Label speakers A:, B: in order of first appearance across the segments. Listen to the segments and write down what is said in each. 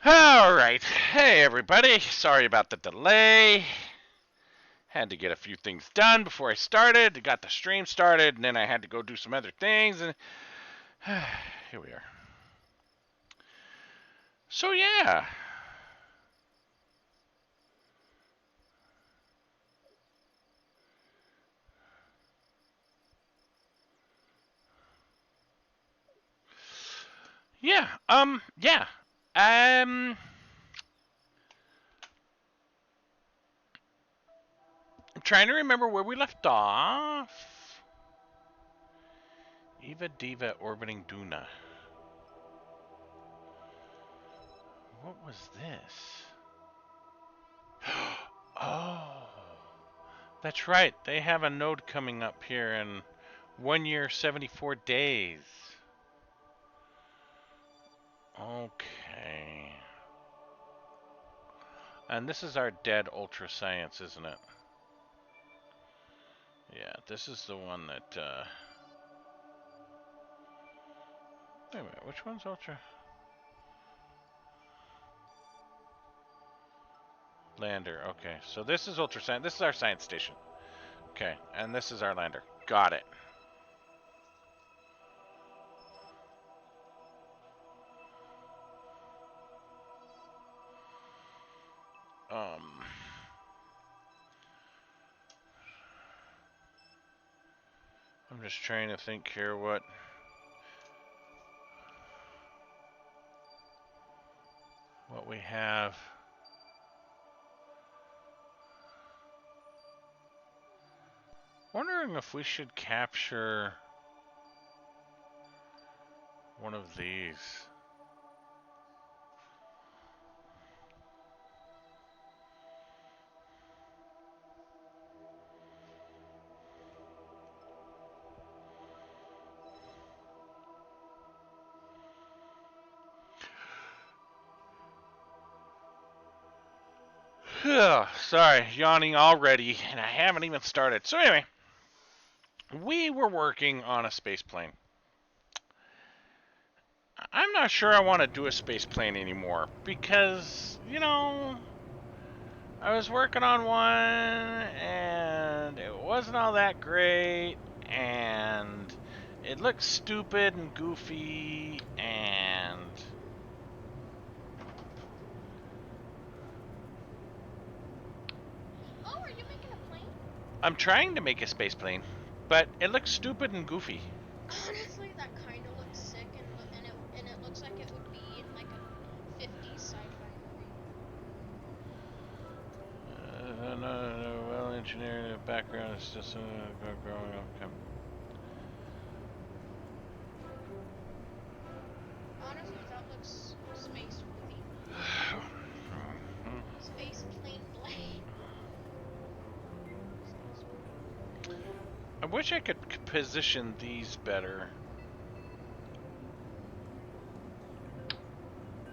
A: Alright, hey everybody, sorry about the delay. Had to get a few things done before I started, got the stream started, and then I had to go do some other things, and here we are. So yeah. Yeah. Um, I'm trying to remember where we left off. Eva Diva orbiting Duna. What was this? Oh, that's right. They have a node coming up here in 1 year, 74 days. Okay. And this is our dead Ultra Science, isn't it? Yeah, this is the one that, wait a minute, which one's Ultra? Lander, okay. So this is Ultra Science. This is our science station. Okay, and this is our lander. Got it. Um... I'm just trying to think here what we have. Wondering if we should capture one of these. Sorry, yawning already, and I haven't even started. So anyway, we were working on a space plane. I'm not sure I want to do a space plane anymore because, I was working on one and it wasn't all that great and it looked stupid and goofy and
B: Oh, are you making a plane?
A: I'm trying to make a space plane, but it looks stupid and goofy.
B: Honestly, that kind of looks sick, and it looks like it would be in like a 50s sci-fi movie.
A: No, well engineered background is just growing up.
B: Honestly, that looks space movie. Space plane blade.
A: I wish I could position these better.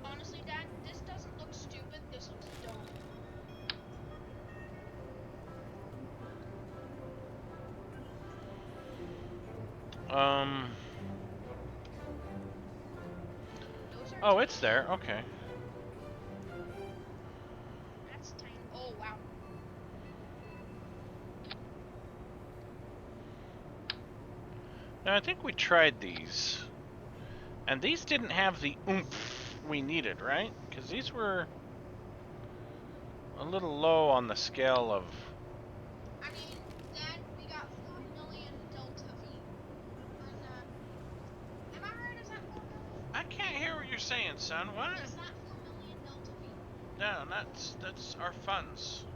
B: Honestly, Dad, this doesn't look stupid. This looks dumb.
A: Oh, it's there. Okay.
B: That's tiny. Oh, wow.
A: Now, I think we tried these. And these didn't have the oomph we needed, right? Because these were a little low on the scale of...
B: I mean, Dad, we got 4 million Delta V. Am I right? Is that 4 million?
A: I can't hear what you're saying, son. What?
B: Is that 4 million Delta V?
A: No, that's our funds.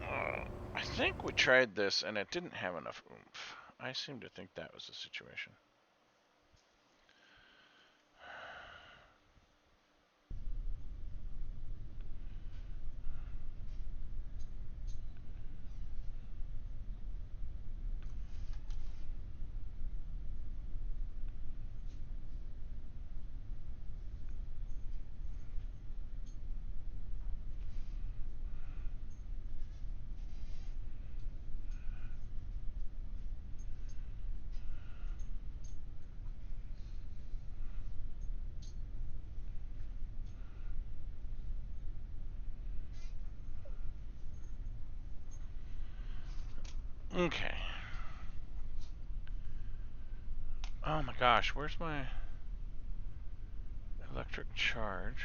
B: Oh.
A: I think we tried this and it didn't have enough oomph. I seem to think that was the situation. Okay. Oh my gosh, where's my electric charge?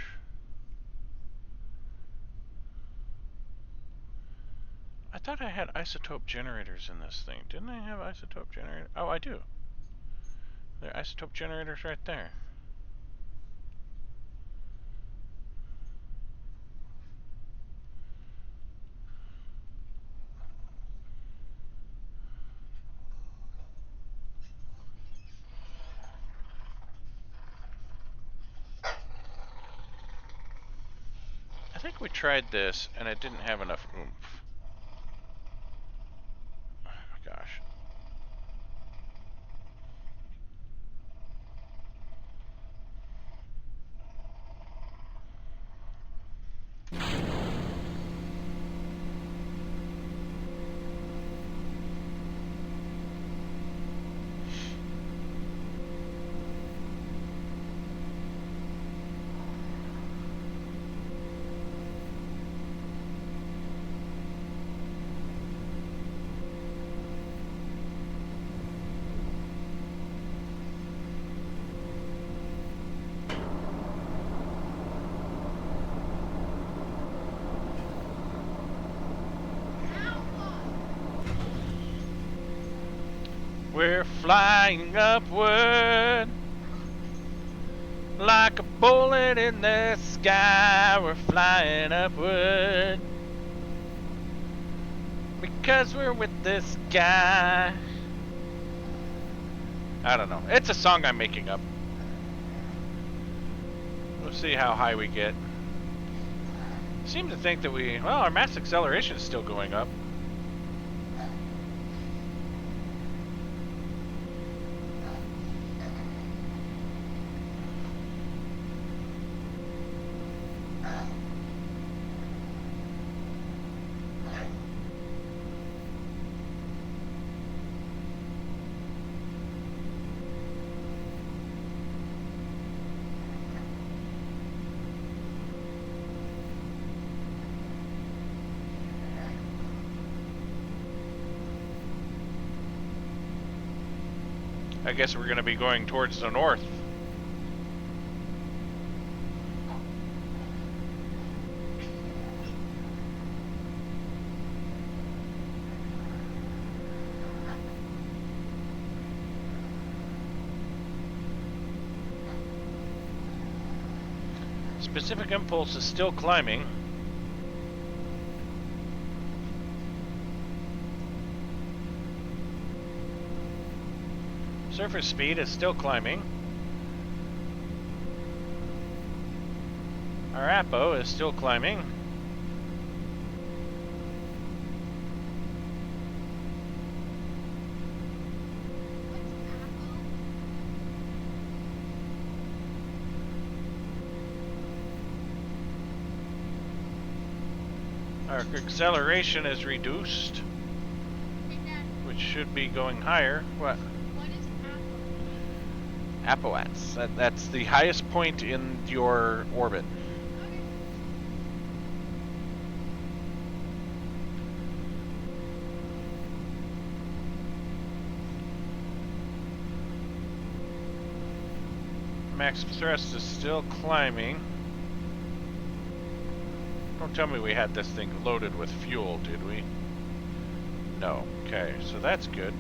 A: I thought I had isotope generators in this thing. Didn't I have isotope generators? Oh, I do. There are isotope generators right there. I think we tried this and it didn't have enough oomph. Oh my gosh. We're flying upward like a bullet in the sky. We're flying upward because we're with this guy. I don't know. It's a song I'm making up. We'll see how high we get. Seem to think that our mass acceleration is still going up. I guess we're going to be going towards the north. Specific impulse is still climbing. Surface speed is still climbing. Our APO is still climbing. Our acceleration is reduced, which should be going higher. What?
B: What is
A: Apoapsis. That's the highest point in your orbit.
B: Okay.
A: Max thrust is still climbing. Don't tell me we had this thing loaded with fuel, did we? No. Okay, so that's good.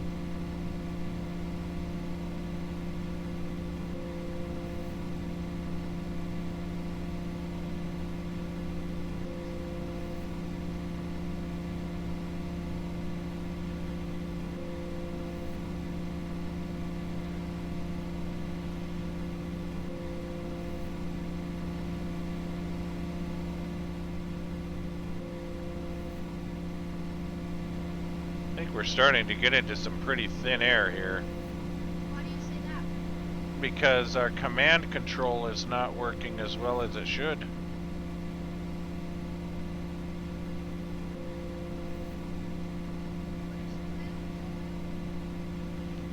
A: I think we're starting to get into some pretty thin air here.
B: Why do you say that?
A: Because our command control is not working as well as it should.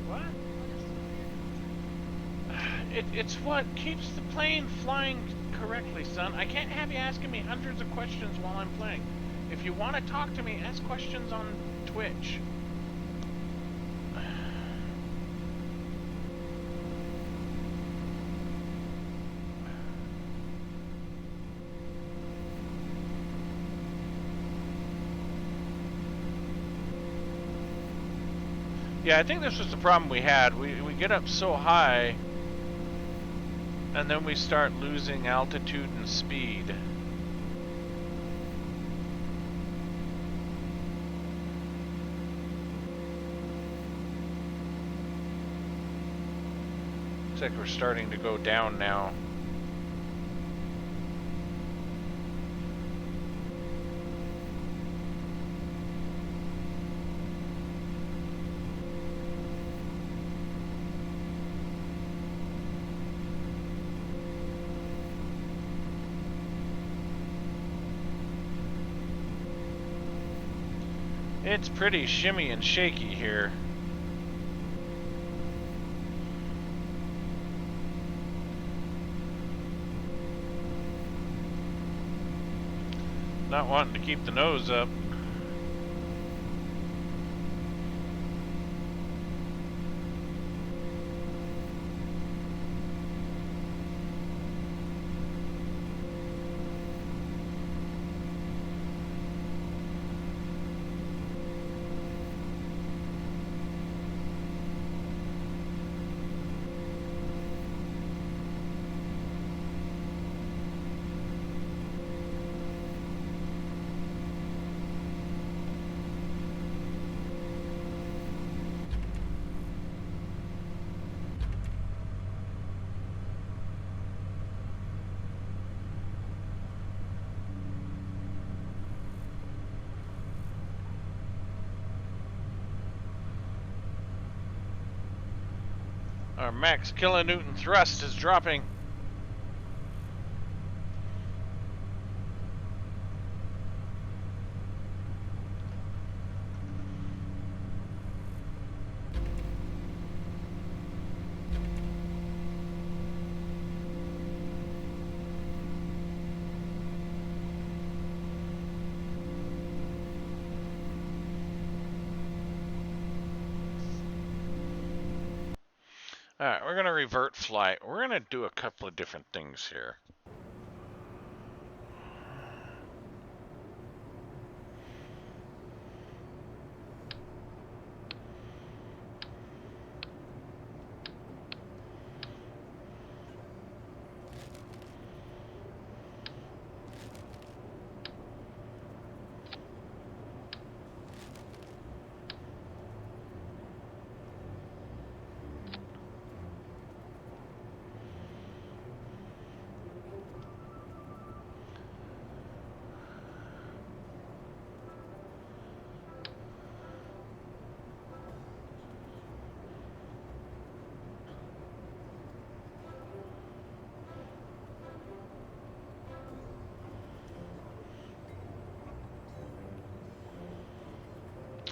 A: What? It's what keeps the plane flying correctly, son. I can't have you asking me hundreds of questions while I'm playing. If you want to talk to me, ask questions on Twitch. Yeah, I think this was the problem we had. We get up so high, and then we start losing altitude and speed. Looks like we're starting to go down now. It's pretty shimmy and shaky here. Not wanting to keep the nose up. Our max kilonewton thrust is dropping. Alright, we're going to revert flight. We're going to do a couple of different things here.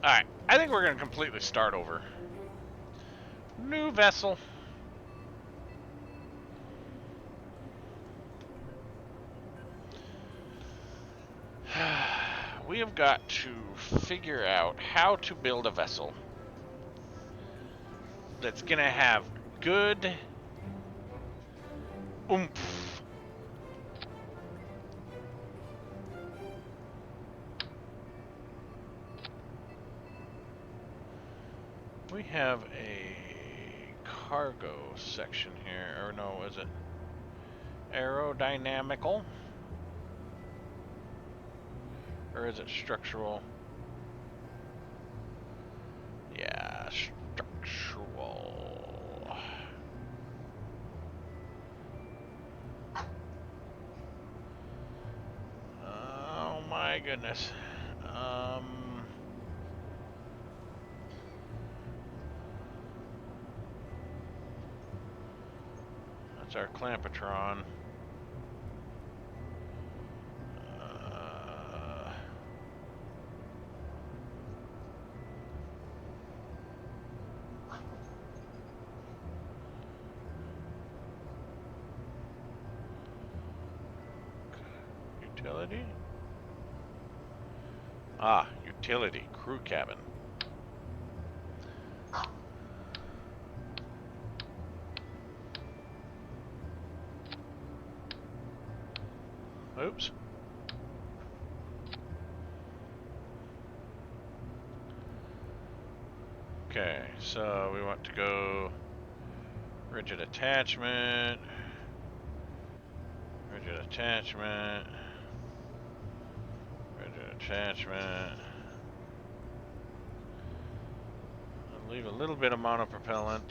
A: Alright, I think we're going to completely start over. New vessel. We have got to figure out how to build a vessel that's going to have good oomph. We have a cargo section here, or no, is it aerodynamical? Or is it structural? Yeah, structural. Oh my goodness. That's our Clampetron. Utility? Ah, utility, crew cabin. Oops. Okay, so we want to go rigid attachment, rigid attachment, rigid attachment. I'll leave a little bit of monopropellant.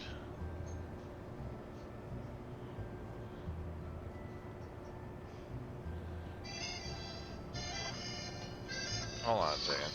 A: Hold on a second.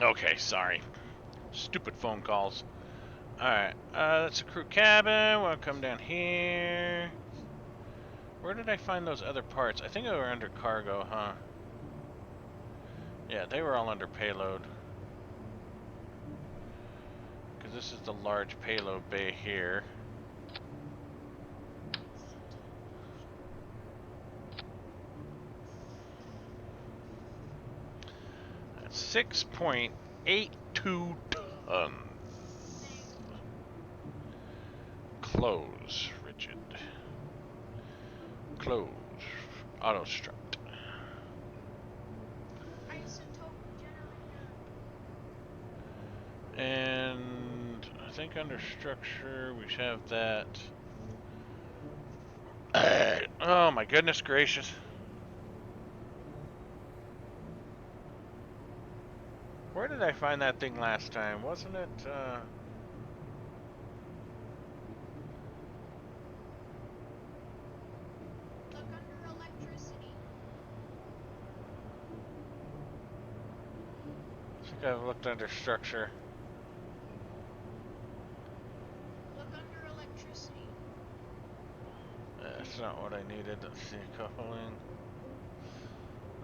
A: Okay, sorry. Stupid phone calls. Alright, that's a crew cabin. We'll come down here. Where did I find those other parts? I think they were under cargo, huh? Yeah, they were all under payload. Because this is the large payload bay here. That's 6.82 tons. Close, rigid. Close. Auto strut.
B: Isotope generator.
A: And I think under structure we have that. Oh my goodness gracious. Where did I find that thing last time? Wasn't it,
B: Look under electricity.
A: I think I've looked under structure.
B: Look under electricity.
A: That's not what I needed. Let's see, coupling.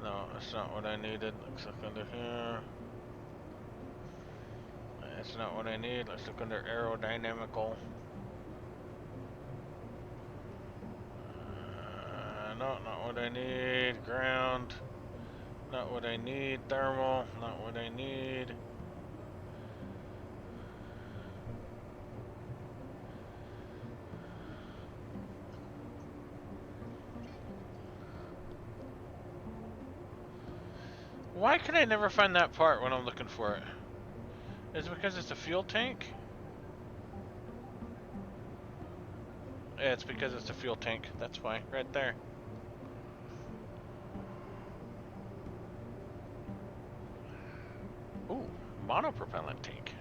A: No, that's not what I needed. Let's look under here. That's not what I need. Let's look under aerodynamical. No, not what I need. Ground. Not what I need. Thermal. Not what I need. Why can I never find that part when I'm looking for it? Is it because it's a fuel tank? Yeah, it's because it's a fuel tank. That's why. Right there. Ooh, monopropellant tank.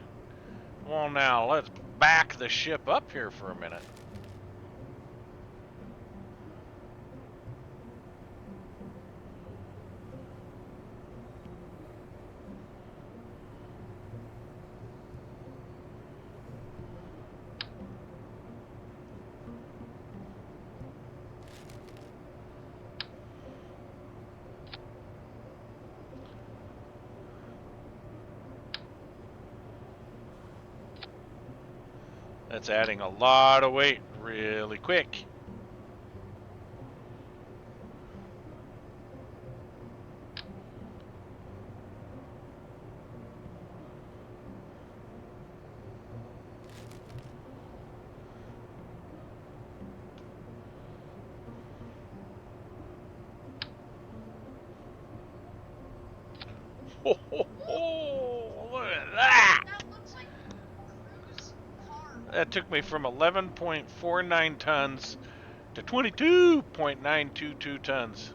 A: Well, now let's back the ship up here for a minute. That's adding a lot of weight really quick. Ho, ho, ho, look at that!
B: That looks like a cruise car.
A: That took me from 11.49 tons to 22.922 tons.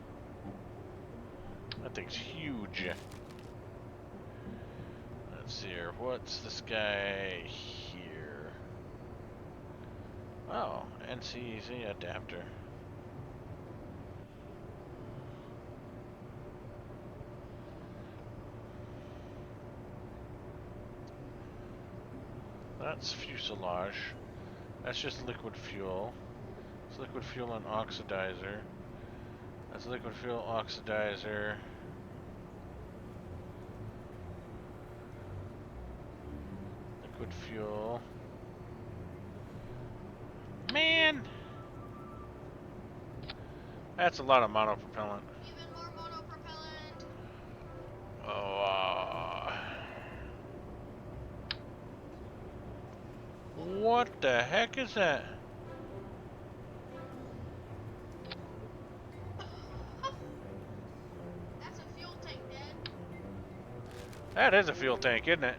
A: That thing's huge. Let's see here. What's this guy here? Oh, NCEZ adapter. That's fuselage. That's just liquid fuel. It's liquid fuel and oxidizer. That's liquid fuel oxidizer. Liquid fuel. Man! That's a lot of monopropellant.
B: Even more monopropellant.
A: Oh, what the heck is that?
B: That's a fuel tank, Dad.
A: That is a fuel tank, isn't it?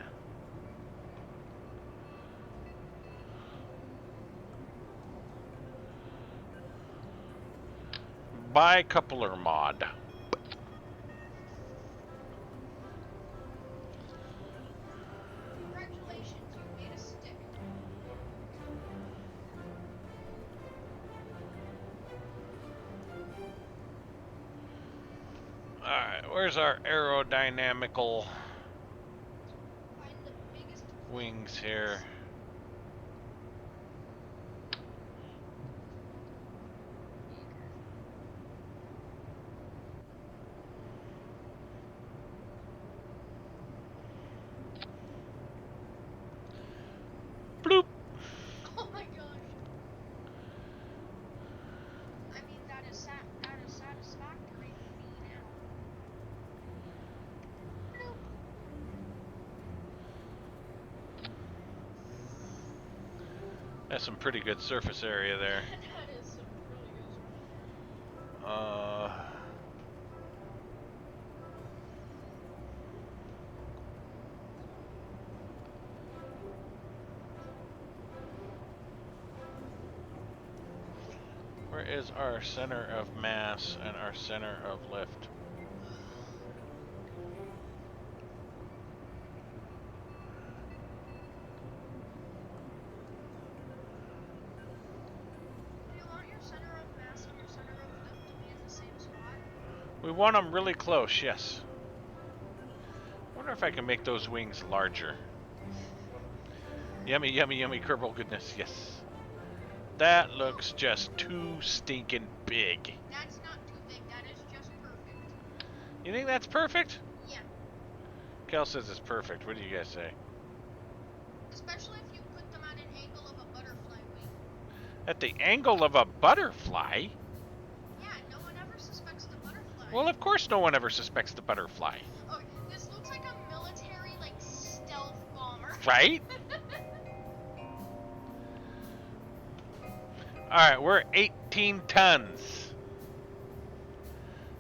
A: Bicoupler mod.
B: Congratulations, you made a stick.
A: Alright, where's our aerodynamical
B: Find the biggest
A: wings here? Bloop!
B: Oh my gosh. I mean, that is satisfactory for me now. Nope.
A: That's some pretty good surface area there.
B: That is some really good.
A: Where is our center of mass and our center of lift?
B: Do you want your center of mass and your center of lift to be in the same spot?
A: We want them really close, yes. Wonder if I can make those wings larger. Yummy, yummy, yummy Kerbal goodness, yes. That looks just too stinking big.
B: That's not too big. That is just perfect.
A: You think that's perfect?
B: Yeah.
A: Kel says it's perfect. What do you guys say?
B: Especially if you put them at an angle of a butterfly wing.
A: At the angle of a butterfly?
B: Yeah, no one ever suspects the butterfly.
A: Well, of course no one ever suspects the butterfly.
B: Oh, this looks like a military, like, stealth bomber.
A: Right? Alright, we're 18 tons.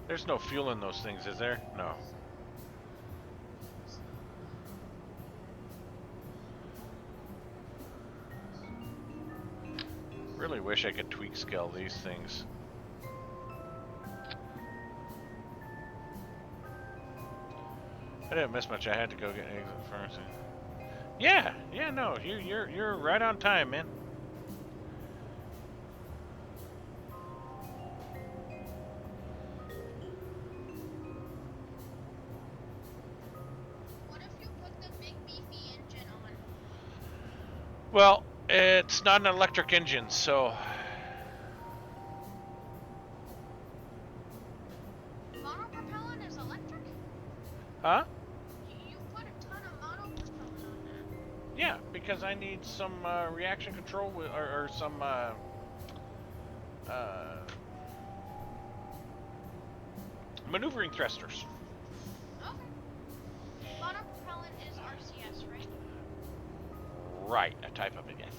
A: There's no fuel in those things, is there? No. Really wish I could tweak scale these things. I didn't miss much. I had to go get exit first. Yeah, no, you're right on time, man.
B: What if you put the big beefy engine on?
A: Well, it's not an electric engine, so
B: Monopropellant is electric?
A: huh?
B: You put a ton of monopropellant on that.
A: Yeah, because I need some reaction control or some maneuvering thrusters.
B: Okay. Monopropellant is RCS, right?
A: Right, a type of it, yes.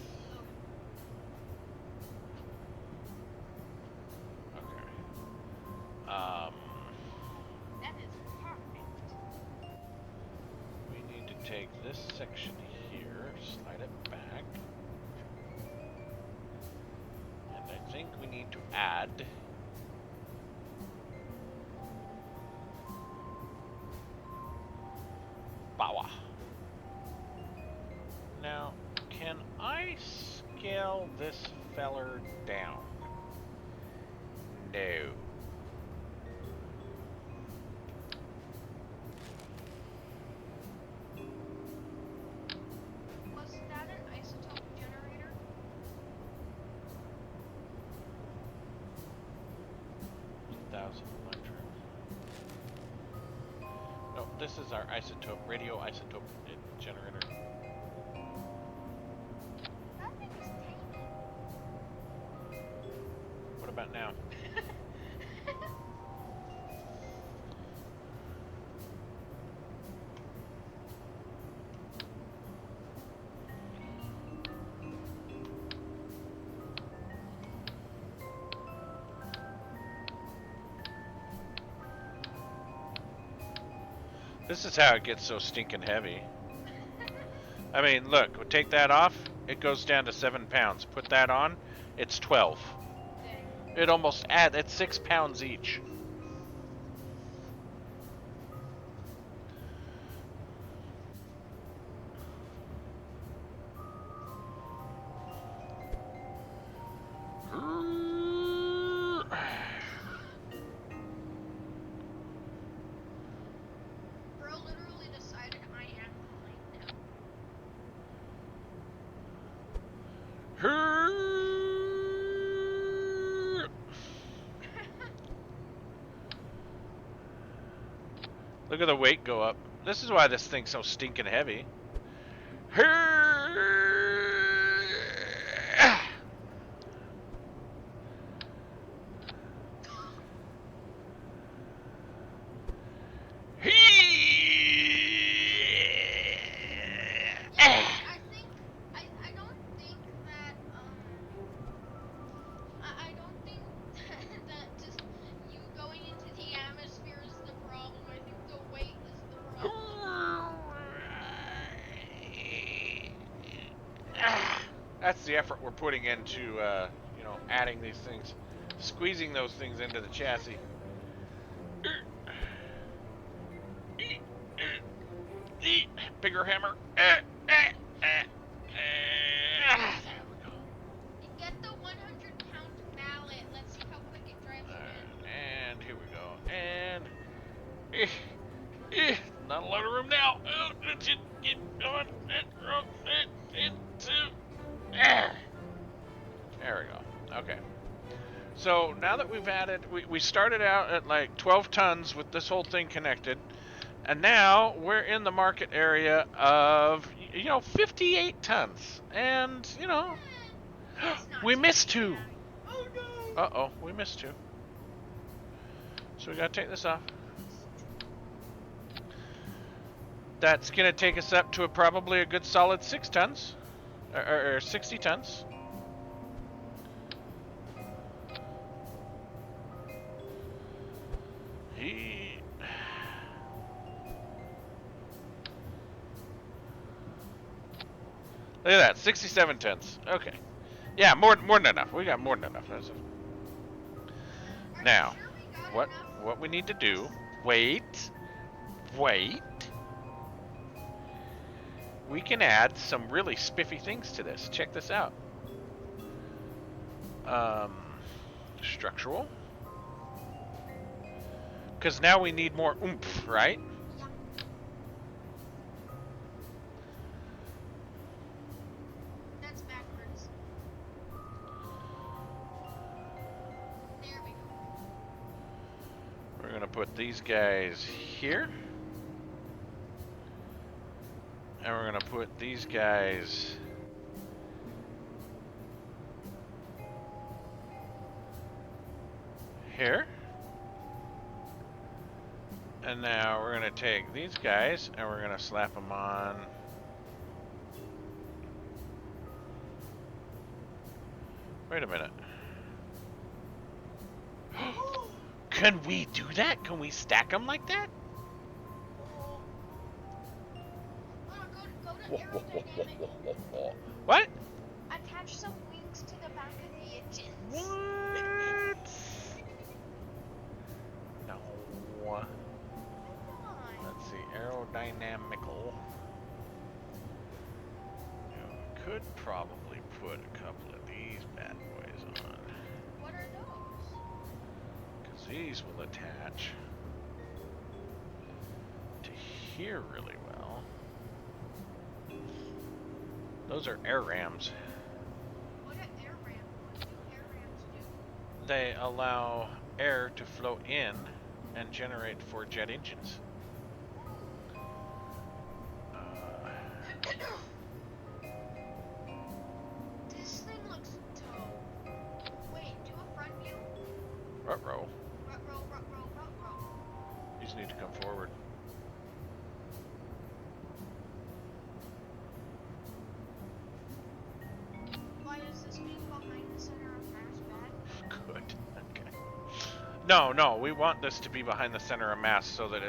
A: Okay.
B: That is perfect.
A: We need to take this section here, slide it back. And I think we need to add Bawa. Now, can I scale this feller down? No.
B: Was that an isotope generator?
A: No, this is our isotope, radioisotope generator.
B: That thing is tiny.
A: What about now? This is how it gets so stinking heavy. I mean, look, we'll take that off, it goes down to 7 pounds. Put that on, it's 12. It almost adds, it's 6 pounds each.
B: Bro literally decided I am behind now.
A: Look at the weight go up. This is why this thing's so stinking heavy.
B: I don't think that just you going into the atmosphere is the problem. I think the weight is the problem.
A: That's the effort we're putting into, you know, adding these things, squeezing those things into the chassis. Bigger hammer. There we go.
B: You get the 100-pound mallet. Let's see how quick it drives again.
A: And here we go. And not a lot of room now. Let's get going. There we go. Okay. So now that we've added, we started out at like 12 tons with this whole thing connected. And now we're in the market area of, you know, 58 tons. And, you know, we missed 2.
B: Oh no!
A: Uh-oh, we missed 2. So we gotta take this off. That's gonna take us up to probably a good solid 6 tons. Or 60 tons. Look at that, 67 tons. Okay. Yeah, more than enough. We got more than enough. Now, what we need to do, wait. We can add some really spiffy things to this. Check this out. Structural. Because now we need more oomph, right?
B: That's backwards. There we go.
A: We're going to put these guys here. And we're gonna put these guys here. And now we're gonna take these guys and we're gonna slap them on. Wait a minute. Can we do that? Can we stack them like that?
B: Go to aerodynamic.
A: What?
B: Attach some wings to the back of the engines.
A: What? No.
B: Come on.
A: Let's see. Aerodynamical. Could probably put a couple of these bad boys on.
B: What are those?
A: Because these will attach to here really well. Those are air rams.
B: What are air rams? What do air rams do?
A: They allow air to flow in and generate for jet engines.
B: This thing looks dope. Wait, do a front view.
A: Ruh-roh.
B: Ruh-roh.
A: You just need to come forward.
B: Why is this being behind the center of mass bad?
A: Good. Okay. No, we want this to be behind the center of mass so that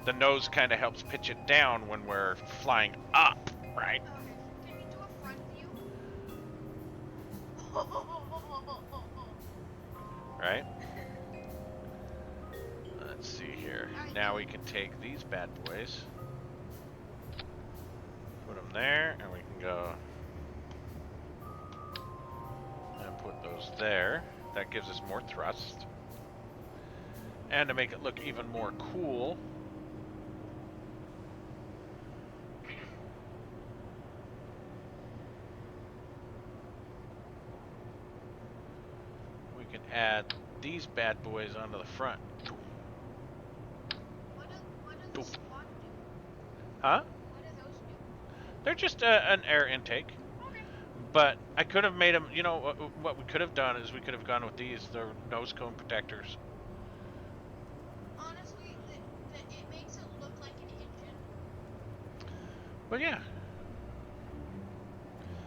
A: the nose kind of helps pitch it down when we're flying up, right?
B: Okay, can you do a front view?
A: Right? Let's see here. Now we can take these bad boys, put them there, and we can go and put those there. That gives us more thrust. And to make it look even more cool, we can add these bad boys onto the front.
B: What does the squad do?
A: Huh?
B: What do those do?
A: They're just an air intake.
B: Okay.
A: But I could have made them, you know, what we could have done is we could have gone with these, the nose cone protectors.
B: Honestly, it makes it look like an engine.
A: But yeah.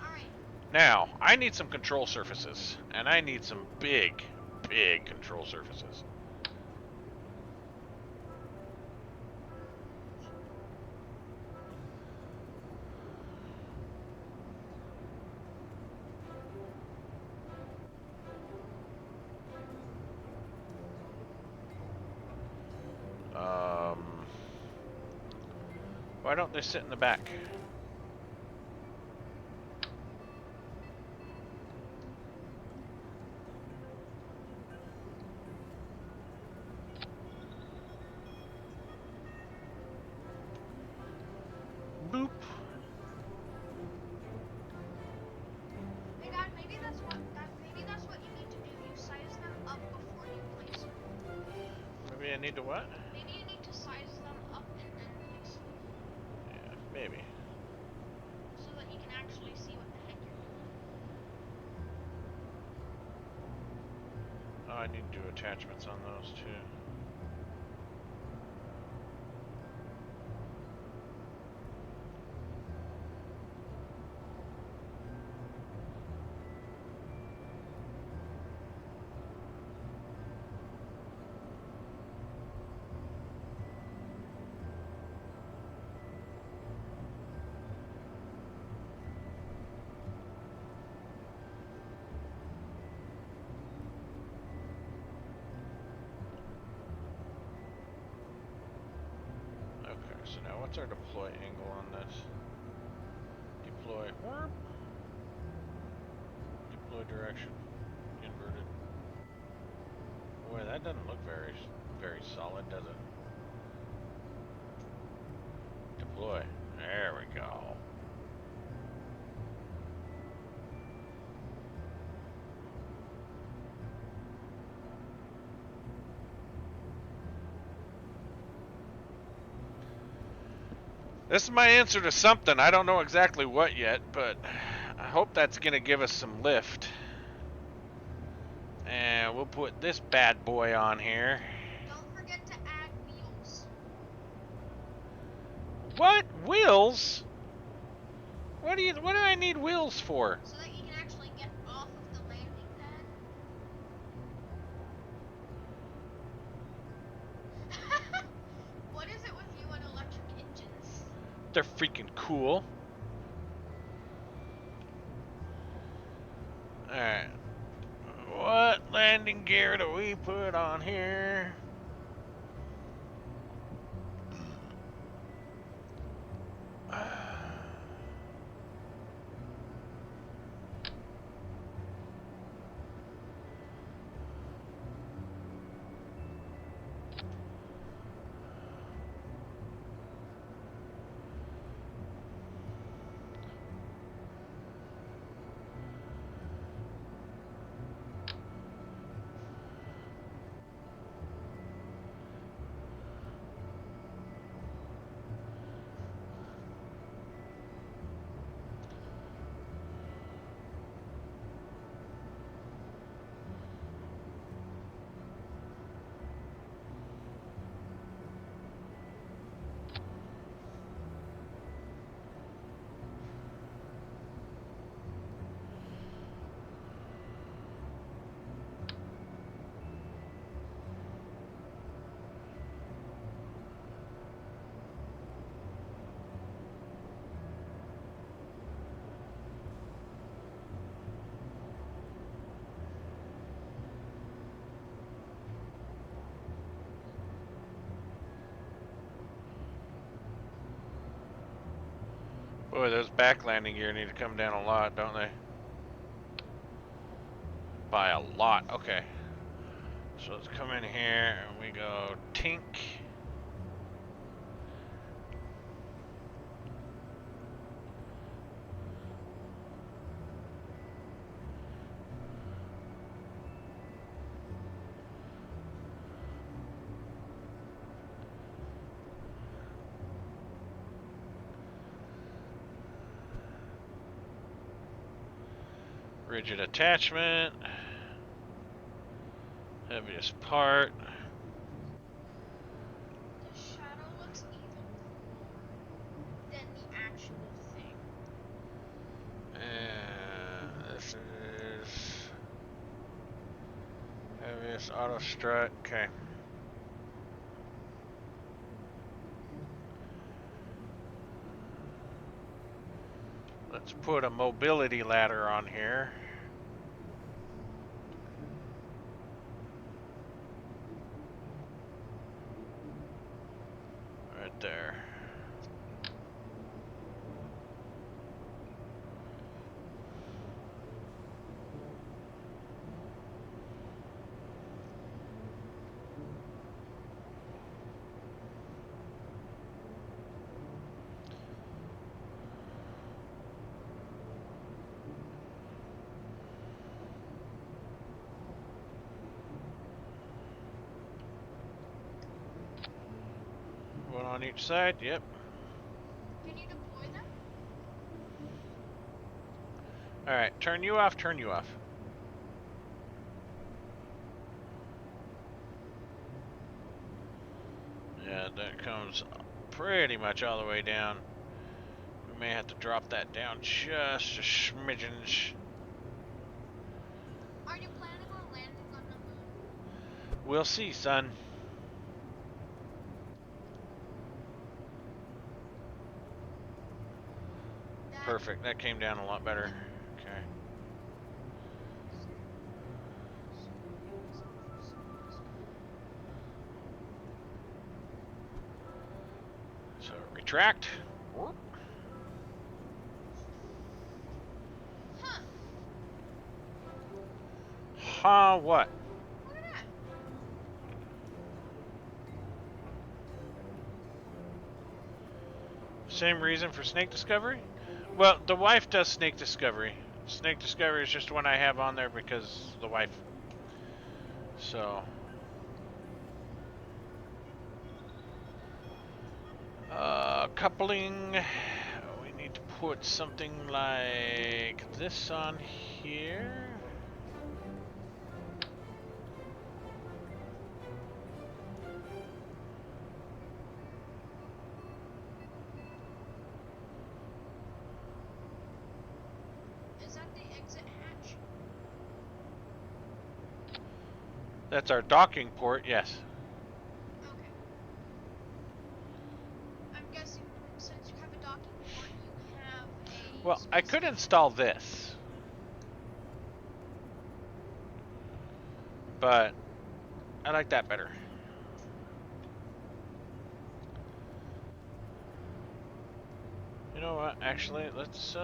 B: Alright.
A: Now, I need some control surfaces. And I need some big control surfaces. Why don't they sit in the back? Boop.
B: Hey Dad, maybe that's what you need to do. You size them up before you place them.
A: Maybe I need to what?
B: Maybe you need to size them up and then place them.
A: Yeah, maybe.
B: So that you can actually see what the heck you're doing.
A: Oh, I need to do attachments on those too. So now what's our deploy angle on this? Deploy, whoop. Deploy direction, inverted. Boy, that doesn't look very solid, does it? Deploy, there we go. This is my answer to something. I don't know exactly what yet, but I hope that's going to give us some lift. And we'll put this bad boy on here.
B: Don't forget to add wheels.
A: What? Wheels? What do I need wheels for?
B: So that you can actually get off of the landing pad. What is it with you and electric engines?
A: They're freaking cool. Alright. What landing gear do we put on here? Boy, those back landing gear need to come down a lot, don't they? By a lot. Okay. So let's come in here and we go tink. Rigid attachment. Heaviest part.
B: The shadow looks even cooler than the actual thing.
A: And this is heaviest auto strut. Okay. Let's put a mobility ladder on here. Right there. One on each side, yep.
B: Can you deploy them?
A: Alright, turn you off, turn you off. Yeah, that comes pretty much all the way down. We may have to drop that down just a smidgen.
B: Are you planning on landing on the moon?
A: We'll see, son. Perfect, that came down a lot better. Okay. So retract.
B: Huh.
A: Huh, what?
B: Look at that.
A: Same reason for snake discovery? Well, the wife does snake discovery. Snake discovery is just one I have on there because the wife. So. coupling. We need to put something like this on here.
B: Is that the exit hatch?
A: That's our docking port, yes.
B: Okay. I'm guessing since you have a docking port, you have a
A: Well, I
B: space
A: could
B: station.
A: install this. But I like that better. You know what? Actually, let's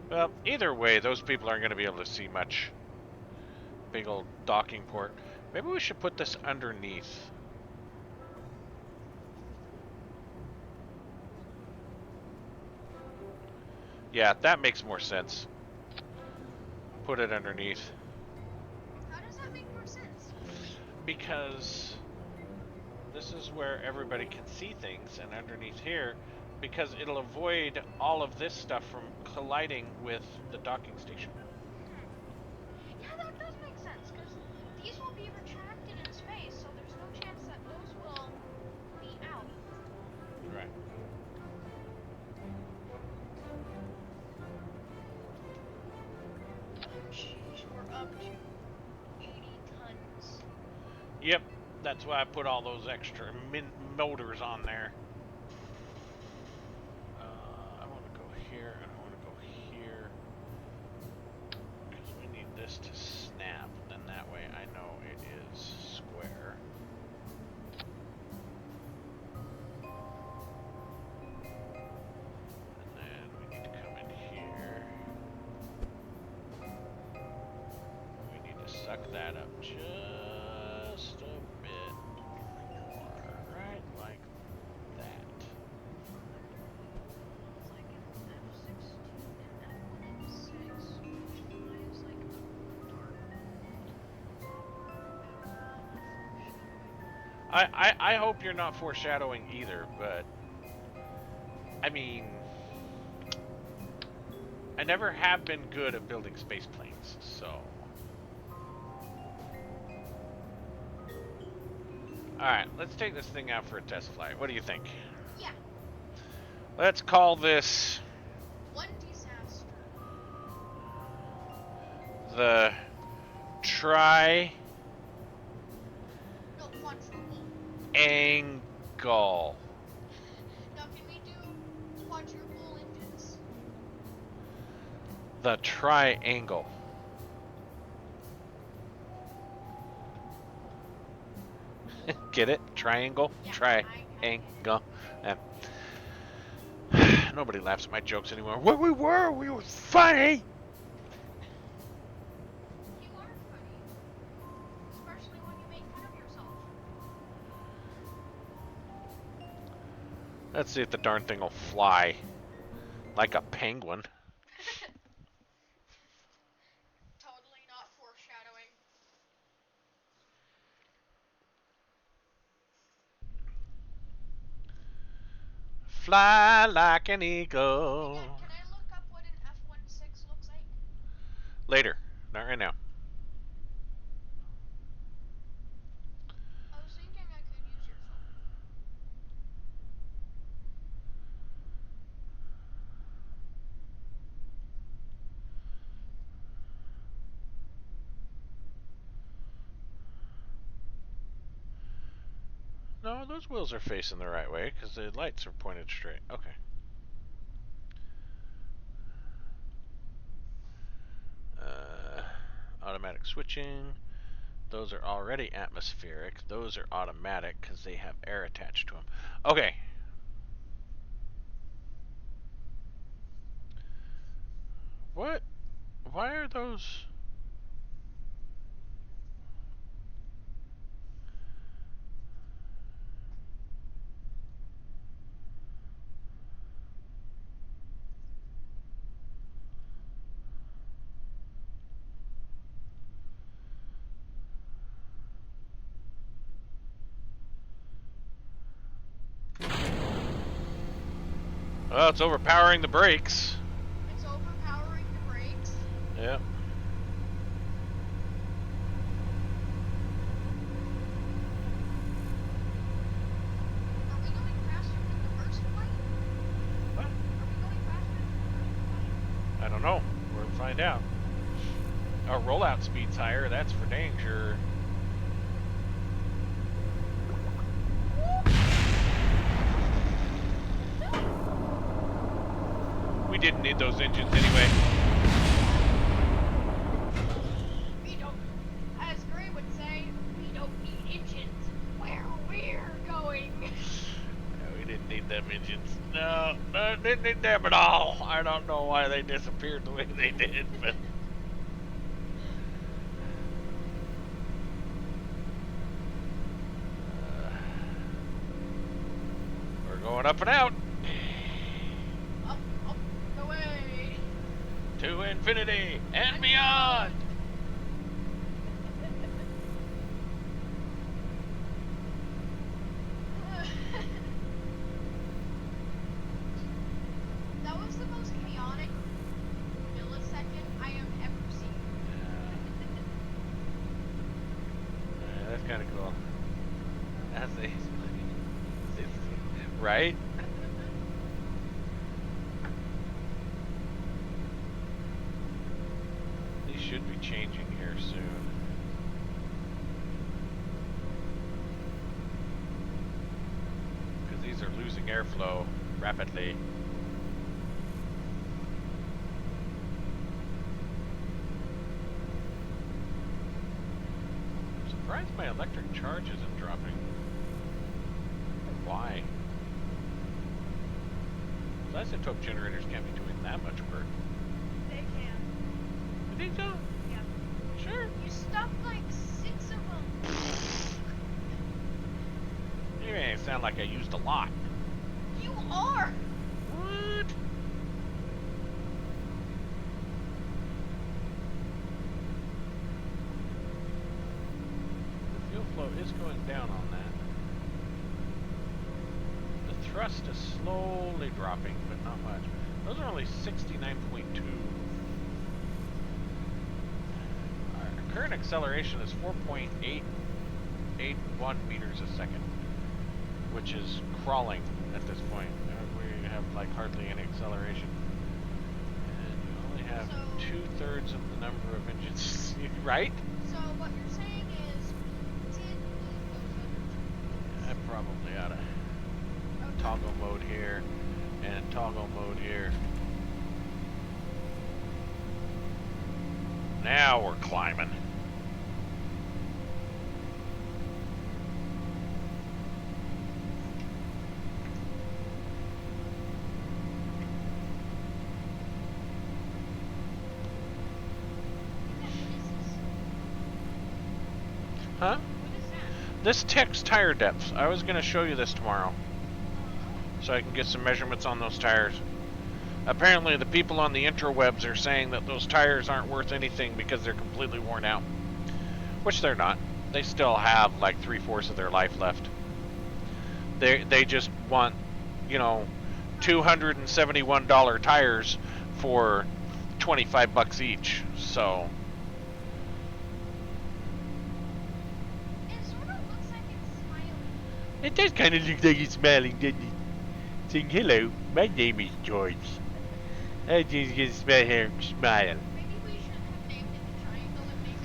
A: well, either way, those people aren't going to be able to see much. Big old docking port. Maybe we should put this underneath. Yeah, that makes more sense. Put it underneath.
B: How does that make more sense?
A: Because this is where everybody can see things, and underneath here, because it'll avoid all of this stuff from colliding with the docking station.
B: Yeah, that does make sense, because these will be retracted in space, so there's no chance that those will be out.
A: Right.
B: Jeez, we're up to 80 tons.
A: Yep, that's why I put all those extra motors on there. I want to go here, and I want to go here. Because we need this to snap, then that way I know it is square. And then we need to come in here. We need to suck that up just a bit more, right like that.
B: It's like an F-16 and F-186, which flies like a dart.
A: I hope you're not foreshadowing either, but I mean, I never have been good at building space planes, so. Alright, let's take this thing out for a test flight. What do you think?
B: Yeah.
A: Let's call this
B: One disaster.
A: the Triangle.
B: No, quadruple. Now, can we do quadruple engines?
A: The Triangle. Get it? Triangle?
B: Yeah,
A: Triangle. Yeah. Nobody laughs at my jokes anymore. What we were funny!
B: You are funny. Especially when you make fun of yourself.
A: Let's see if the darn thing will fly. Like a penguin.
B: Totally not foreshadowing.
A: Fly like an
B: Hey,
A: eagle.
B: Dad, can I look up what an F-16 looks like?
A: Later. Not right now.
B: I was thinking I could use your phone.
A: No, those wheels are facing the right way because the lights are pointed straight. Okay. Automatic switching. Those are already atmospheric. Those are automatic because they have air attached to them. Okay. What? Why are those? Well, it's overpowering the brakes.
B: It's overpowering the brakes.
A: Yep.
B: Are we going faster than the first flight?
A: What?
B: Are we going faster than the first flight?
A: I don't know. We'll find out. Our rollout speed's higher, that's for dang sure. We didn't need those engines anyway.
B: We don't, as Gray would say, we don't need engines where we're going.
A: No, we didn't need them engines. No, didn't need them at all. I don't know why they disappeared the way they did, but... we're going up and out.
B: Up, the way.
A: To infinity and beyond.
B: That was the most chaotic millisecond I have ever seen.
A: Yeah, that's kind of cool. That's right? These should be changing here soon. Because these are losing airflow rapidly. I'm surprised my electric charge isn't dropping. Why? Isotope generators can't be doing that much work.
B: They can.
A: You think so?
B: Yeah.
A: Sure.
B: You stuffed like 6 of them.
A: You make it sound like I used a lot.
B: You are.
A: What? The fuel flow is going down on that. The thrust is slowly dropping, but not much. Those are only 69.2. Our current acceleration is 4.881 meters a second, which is crawling at this point. We have like hardly any acceleration. And you only have
B: So-
A: 2/3 of the number of engines, right?
B: So what you're saying is, we did need those other
A: I probably oughta
B: two. Okay.
A: toggle mode here and toggle mode here. Now we're climbing. Huh?
B: What is that?
A: This Tex tire depth. I was gonna show you this tomorrow, so I can get some measurements on those tires. Apparently the people on the interwebs are saying that those tires aren't worth anything because they're completely worn out. Which they're not. They still have like 3/4 of their life left. They just want, you know, $271 tires for $25 each. So
B: It sort of looks like it's smiling.
A: it does kind of look like it's smiling, doesn't it? Saying, hello, my name is George. I just get smile here and smile.
B: Maybe we should have named it the triangle and named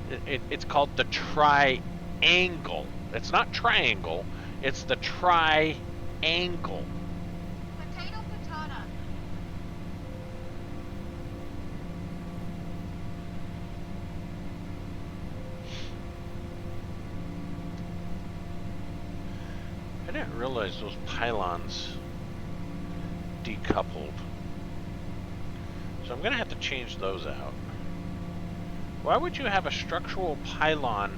B: it George.
A: It's called the triangle. It's not triangle, it's the triangle.
B: Potato patata.
A: I didn't realize those pylons decoupled. So I'm going to have to change those out. Why would you have a structural pylon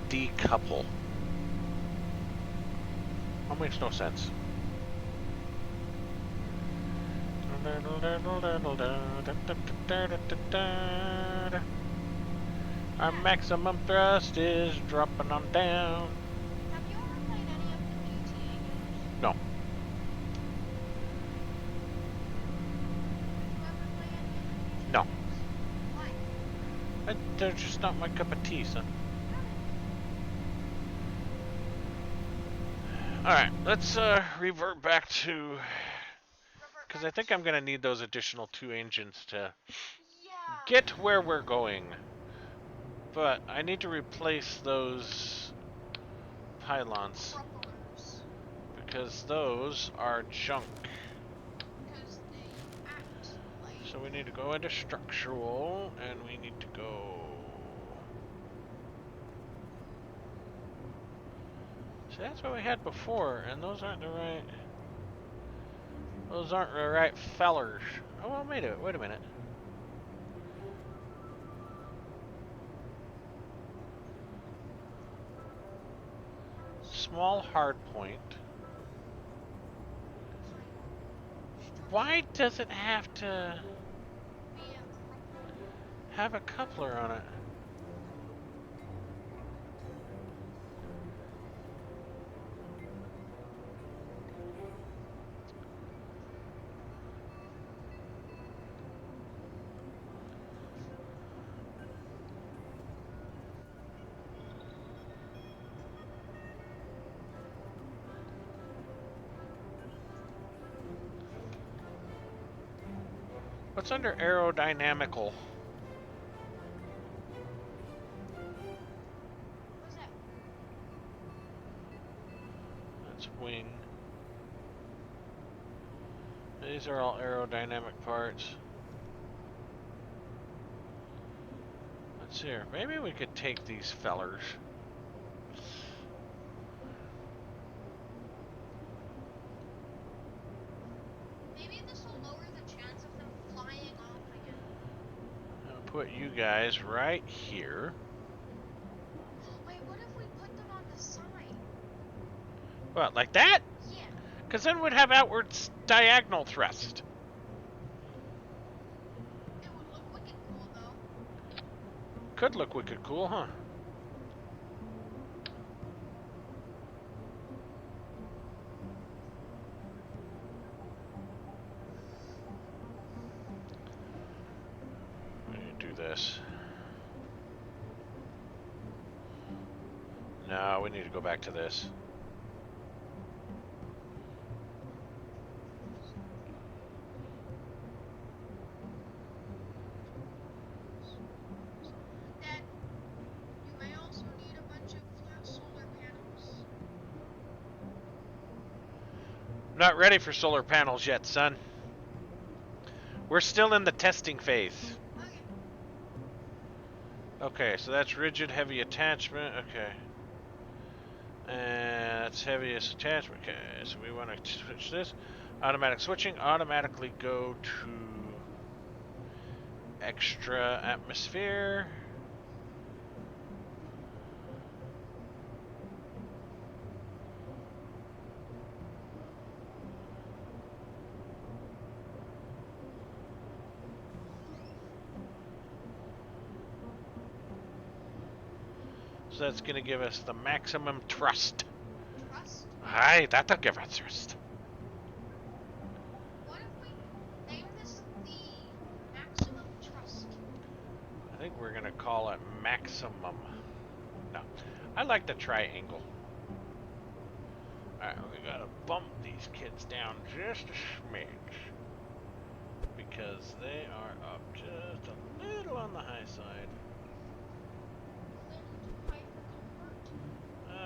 A: decouple? That makes no sense. Our maximum thrust is dropping on down.
B: Have you ever played any of the GTA games?
A: No.
C: They're just not my cup of tea, son. Alright, let's revert back to... Because I think I'm going to need those additional 2 engines to get where we're going. But I need to replace those pylons.
B: Propellers.
C: Because those are junk.
B: Because they act like...
C: So we need to go into structural, and we need to go... See, that's what we had before, and those aren't the right... Those aren't the right fellers. Oh, well, wait a minute. Small hard point. Why does it have to have a coupler on it? What's under aerodynamical?
B: What's that?
C: That's wing. These are all aerodynamic parts. Let's see here. Maybe we could take these fellers.
B: Maybe this will lower the chance of them flying off again.
C: I'll put you guys right here.
B: Wait, what if we put them on the side?
C: What, like that?
B: Yeah.
C: Because then we'd have outward diagonal thrust.
B: It would look wicked cool, though.
C: Could look wicked cool, huh? We need to do this. No, we need to go back to this.
B: Then you may also need a bunch of flat solar panels.
C: Not ready for solar panels yet, son. We're still in the testing phase.
B: Okay.
C: Okay, so that's rigid heavy attachment. Okay. And that's heaviest attachment. Okay, so we want to switch this. Automatic switching. Automatically go to extra atmosphere. So that's going to give us the maximum thrust.
B: Trust?
C: Aye, that'll give us thrust.
B: What if we name this the maximum trust?
C: I think we're going to call it maximum. No, I like the triangle. Alright, we got to bump these kids down just a smidge. Because they are up just a little on the high side.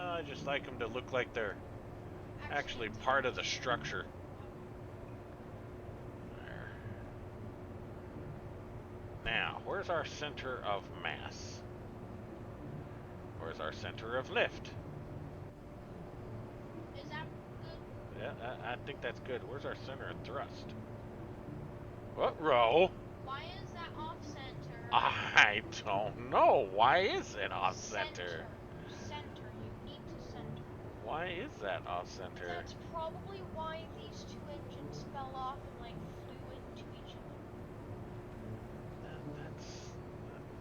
C: I just like them to look like they're actually part of the structure. There. Now, where's our center of mass? Where's our center of lift?
B: Is that good?
C: Yeah, I think that's good. Where's our center of thrust? What row?
B: Why is that off center?
C: I don't know. Why is it off center?
B: Center. You need to center.
C: Why is that off center?
B: That's probably why these two engines fell off and like flew into each other.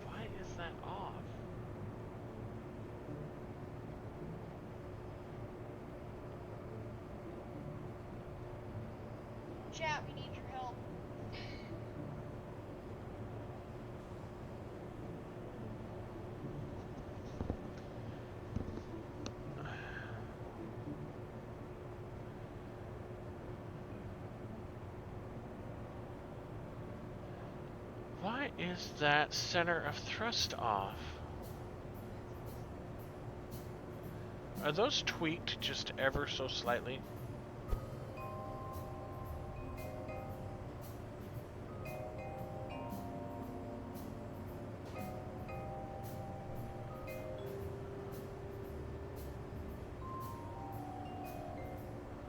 C: Why is that off?
B: Chat, we need your help.
C: Is that center of thrust off? Are those tweaked just ever so slightly?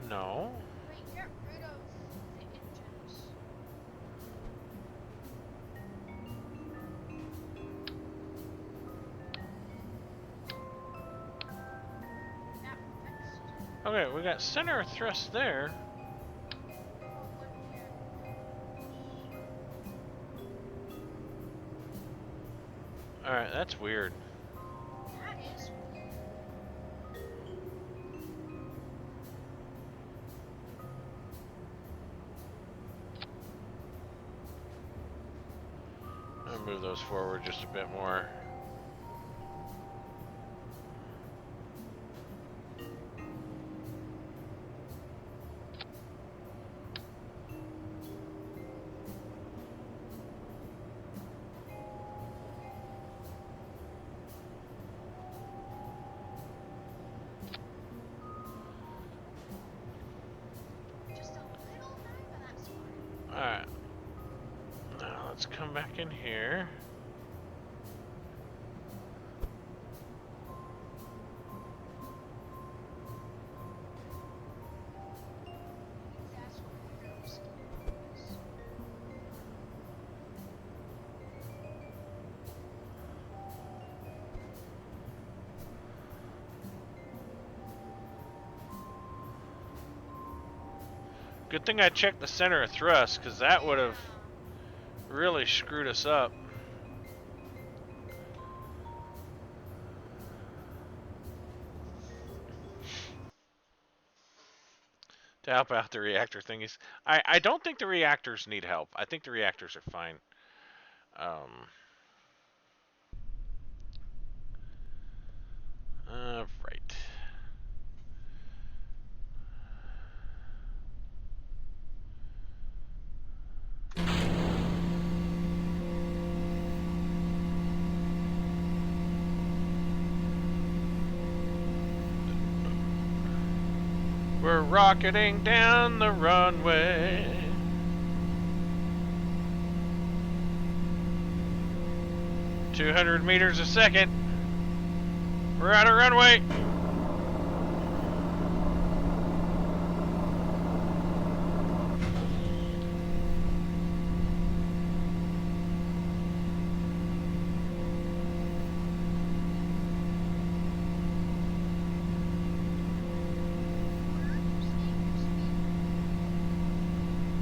C: No.
B: Wait, get rid of the engines. That fixed.
C: Okay, we got center of thrust there.
B: Oh, what here?
C: Alright, that's weird.
B: That is weird.
C: I'll move those forward just a bit more.
B: Just a little high, but that's fine.
C: Alright. Now let's come back in here.
B: That's what those is.
C: Good thing I checked the center of thrust, because that would have really screwed us up. To help out the reactor thingies. I don't think the reactors need help. I think the reactors are fine. Right. We're rocketing down the runway. "200 meters a second. We're out of runway."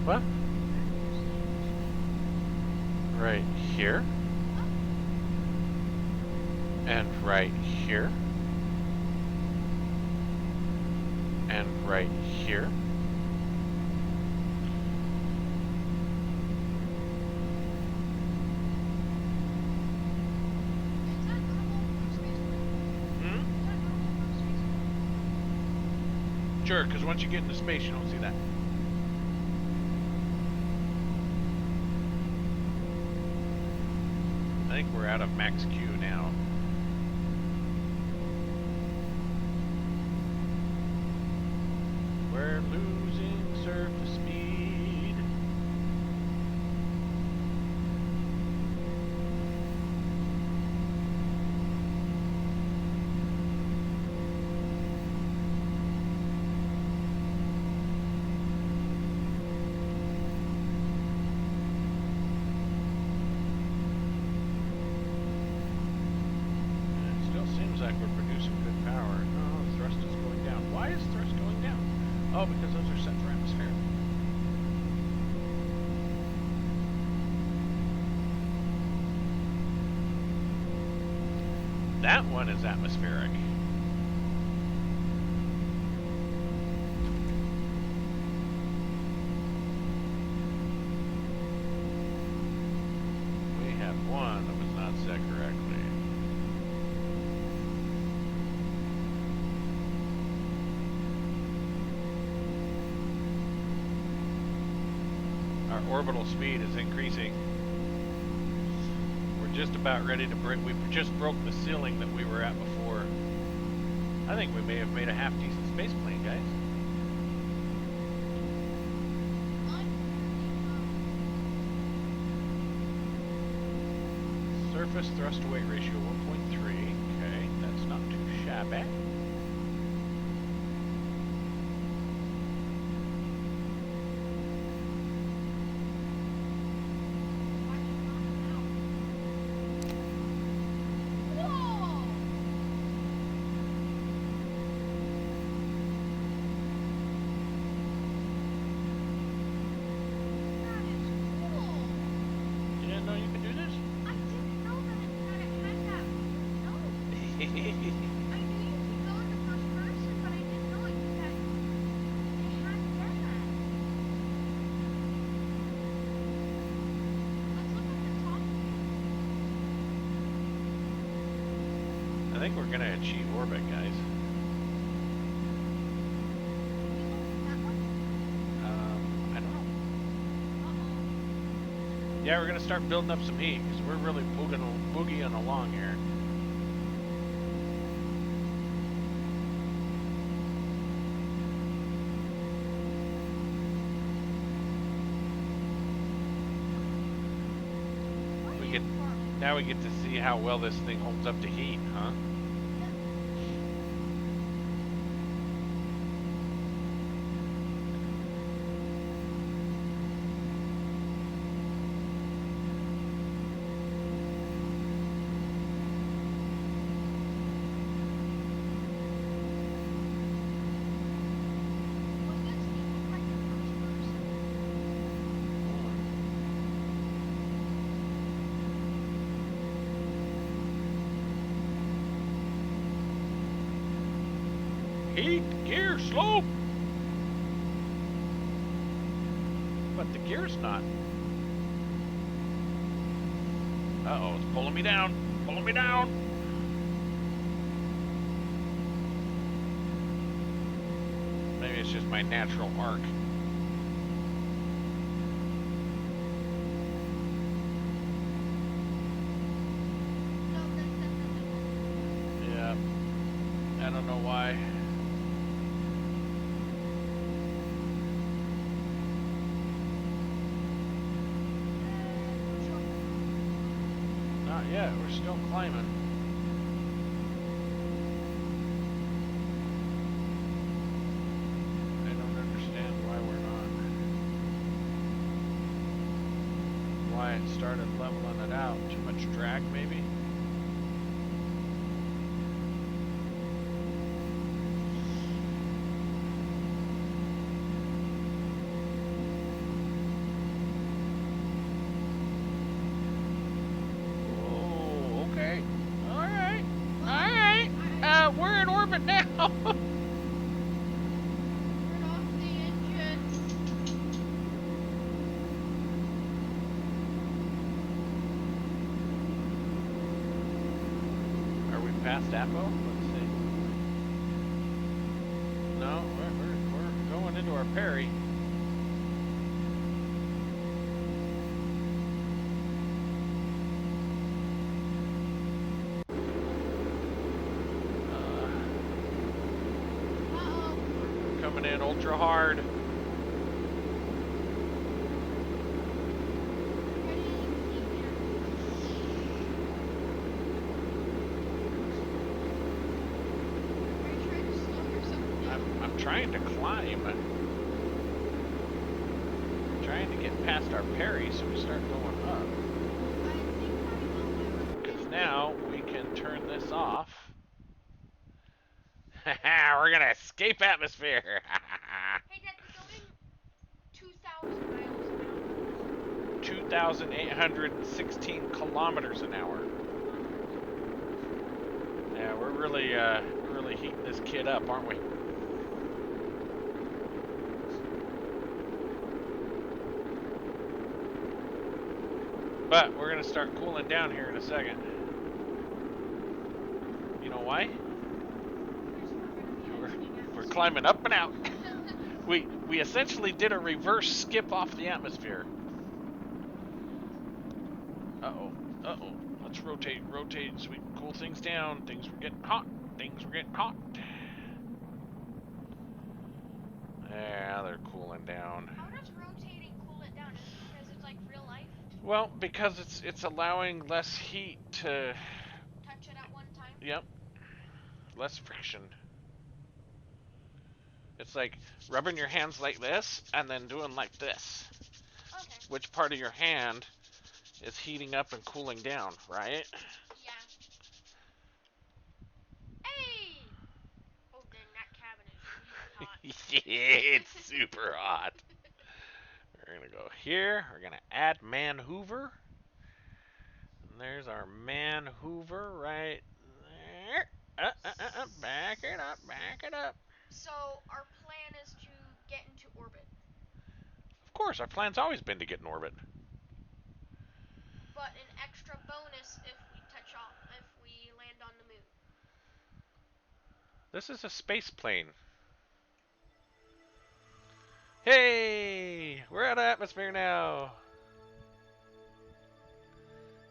C: What? Right here. And right here. And right here.
B: Is that normal for space?
C: Hmm?
B: Is that normal for space?
C: Sure, because once you get into space, you don't see that. I think we're out of max Q now. We're losing surface speed. It still seems like we're producing good power. Oh, thrust is going down. Why is thrust going down? Oh, because those are set for atmosphere. That one is atmospheric. We have one that was not set correctly. Our orbital speed is increasing. just about ready to break. We just broke the ceiling that we were at before. I think we may have made a half-decent space plane, guys. Surface thrust to weight ratio 1.3. Okay, that's not too shabby. You didn't know you could do this?
B: I didn't know that it had that. No. I knew you could go into first person, but I didn't know it had that. Let's look at the top view.
C: I think we're gonna achieve orbit, guys.
B: That one?
C: I don't know.
B: Uh-oh.
C: Yeah, we're gonna start building up some heat because we're really boogieing along here. We get now we get to see how well this thing holds up to heat, huh?
B: What's this thing look like in first person?
C: Heat, gear, slope. But the gear's not. Uh-oh, it's pulling me down. Pulling me down. Maybe it's just my natural arc.
B: No, that's definitely
C: Yeah. I don't know why. Not yet. We're still climbing. I don't understand why we're not. Why it started leveling it out. Too much drag, maybe? Oh, okay. All right. All right. We're in orbit now.
B: Turn off the engine.
C: Are we past Apo? Let's see. No, we're going into our Perry.
B: Uh-oh.
C: Coming in ultra hard. I'm trying to climb. Trying to get past our Perry so we start going up. Because now we can turn this off. We're gonna escape atmosphere.
B: Hey, Dad, we're going 2,000 miles an hour.
C: 2,816 kilometers an hour. Yeah, we're really heating this kid up, aren't we? But we're gonna start cooling down here in a second. You know why? We're climbing up and out. We essentially did a reverse skip off the atmosphere. Uh-oh. Uh-oh. Let's rotate so we can cool things down. Things were getting hot. Things were getting hot. Yeah, they're cooling down.
B: How does rotating cool it down? Is it because it's like real life?
C: Well, because it's allowing less heat to.
B: Touch it at one time?
C: Yep. Less friction. It's like rubbing your hands like this and then doing like this.
B: Okay.
C: Which part of your hand is heating up and cooling down, right?
B: Yeah. Hey! Oh, dang, that cabin is really hot.
C: It's super hot. We're gonna go here. We're gonna add Man Hoover. And there's our Man Hoover right there. Back it up, back it up.
B: So, our plan is to get into orbit.
C: Of course, our plan's always been to get in orbit.
B: But an extra bonus if we touch off, if we land on the moon.
C: This is a space plane. Hey! We're out of atmosphere now.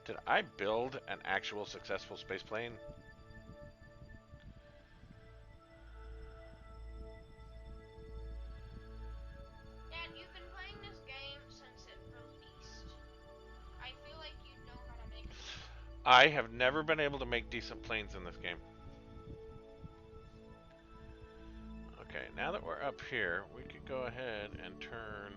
C: Did I build an actual successful space plane?
B: Dad, you've been playing this game since it released. I feel like you know how to make it.
C: I have never been able to make decent planes in this game. Okay, now that we're up here, we could go ahead and turn.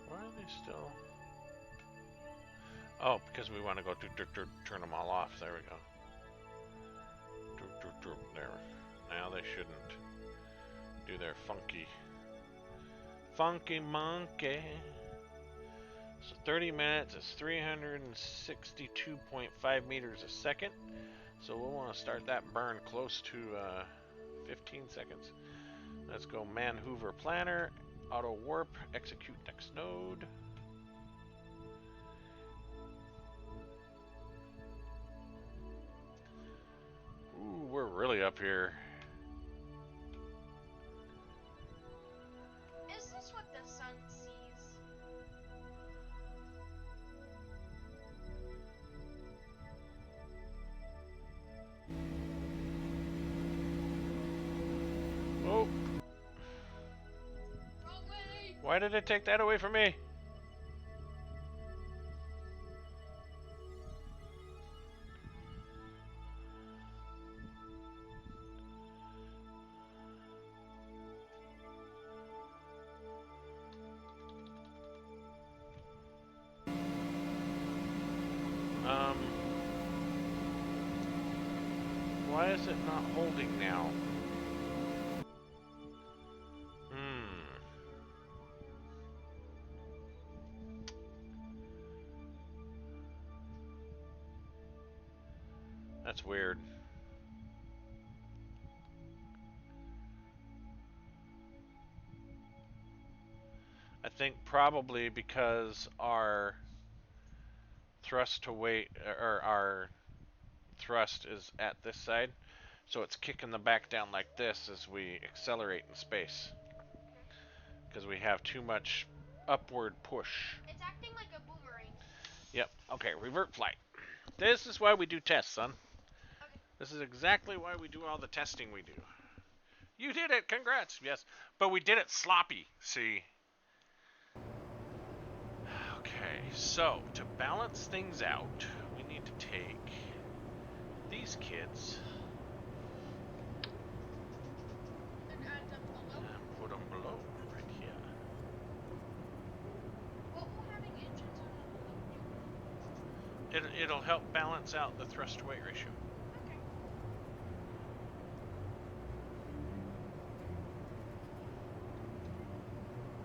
C: Why are they still? Oh, because we want to go turn them all off. There we go. There. Now they shouldn't do their funky monkey. So 30 minutes is 362.5 meters a second. So we'll want to start that burn close to 15 seconds. Let's go Man Hoover Planner, auto warp, execute next node. Ooh, we're really up here.
B: Is this what the sun sees?
C: Oh,
B: Wrong way!
C: why did it take that away from me? Why is it not holding now? That's weird. I think probably because our thrust to weight, or our thrust is at this side, so it's kicking the back down like this as we accelerate in space. Because we have too much upward push.
B: It's acting like a boomerang.
C: Yep. Okay, revert flight. This is why we do tests, son.
B: Okay.
C: This is exactly why we do all the testing we do. You did it! Congrats! Yes. But we did it sloppy, see? Okay, so to balance things out, we need to take these kids
B: And add them below.
C: and put them below right here.
B: What will having engines on them do?
C: It'll help balance out the thrust to weight ratio.
B: Okay.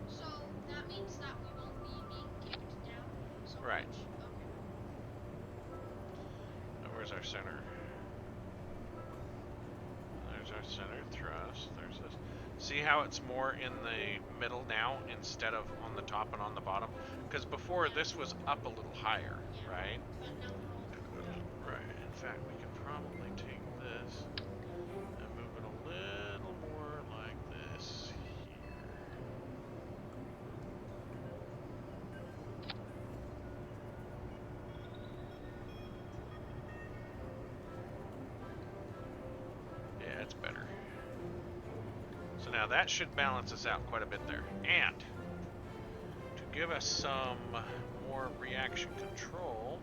B: So that means that we won't be being kicked down so
C: Right.
B: much. Okay.
C: Now, where's our center? There's our center thrust. There's this. See how it's more in the middle now instead of on the top and on the bottom? Because before this was up a little higher, right? Right. In fact, we can probably take this and move it a little more like this here. Yeah, it's better. So now that should balance us out quite a bit there. And to give us some more reaction control,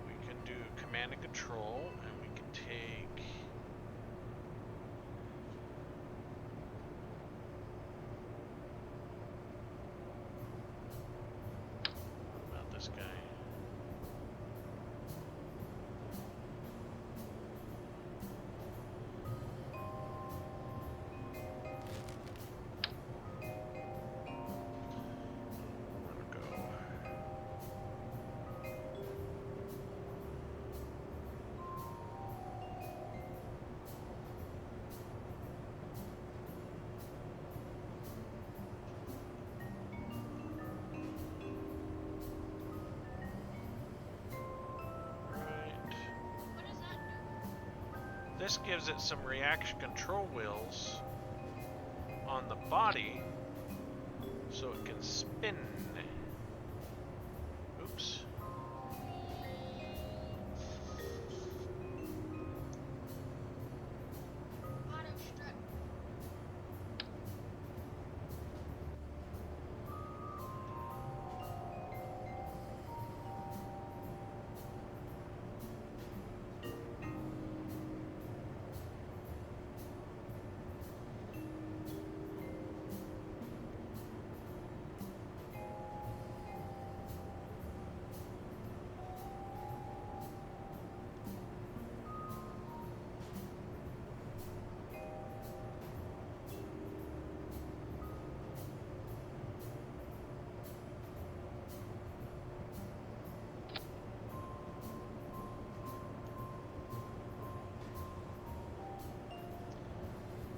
C: we can do command and control, and we can take... What about this guy?
B: What does that do?
C: This gives it some reaction control wheels on the body so it can spin. Oops.
B: Auto strut.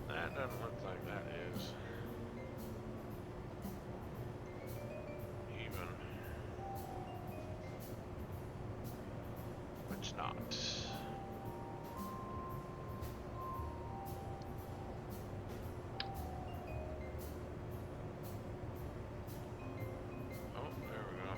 C: That doesn't look like that is even. It's not. Oh, there we go.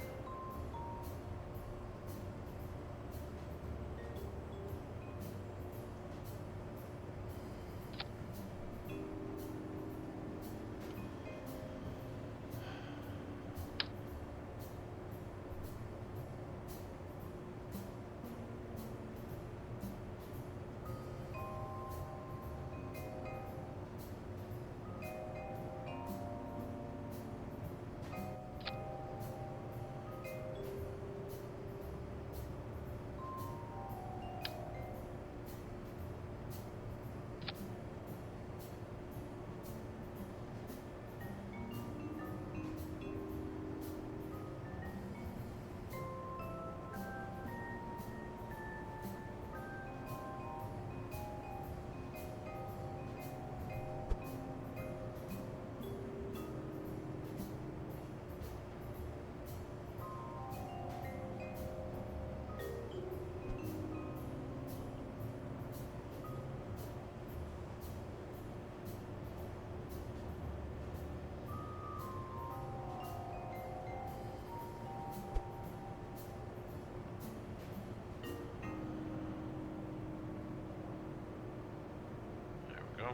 C: Go.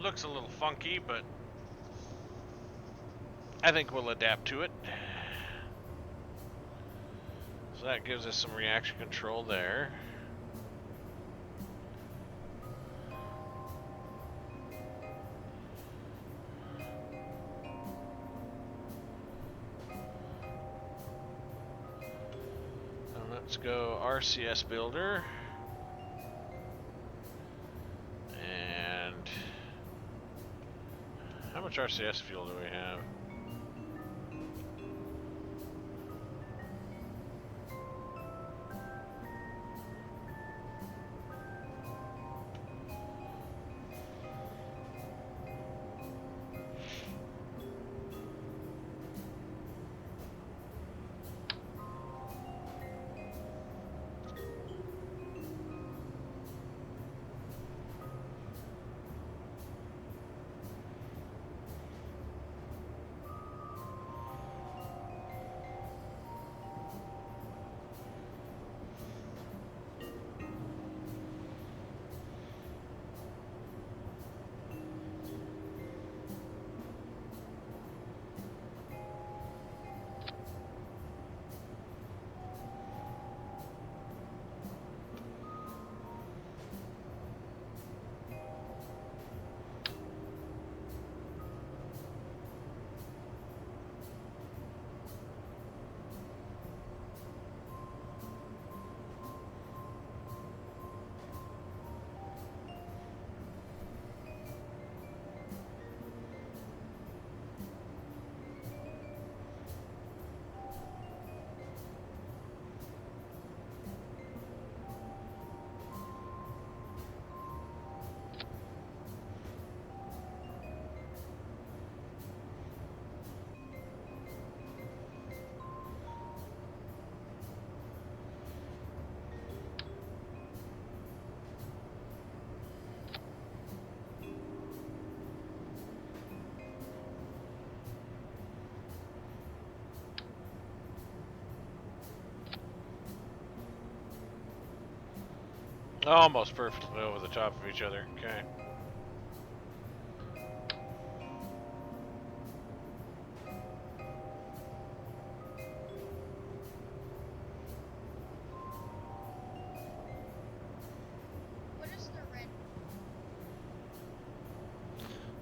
C: Looks a little funky, but I think we'll adapt to it. So that gives us some reaction control there. Now let's go RCS Builder. And how much RCS fuel do we have? Almost perfectly over the top of each other. Okay.
B: What is the red?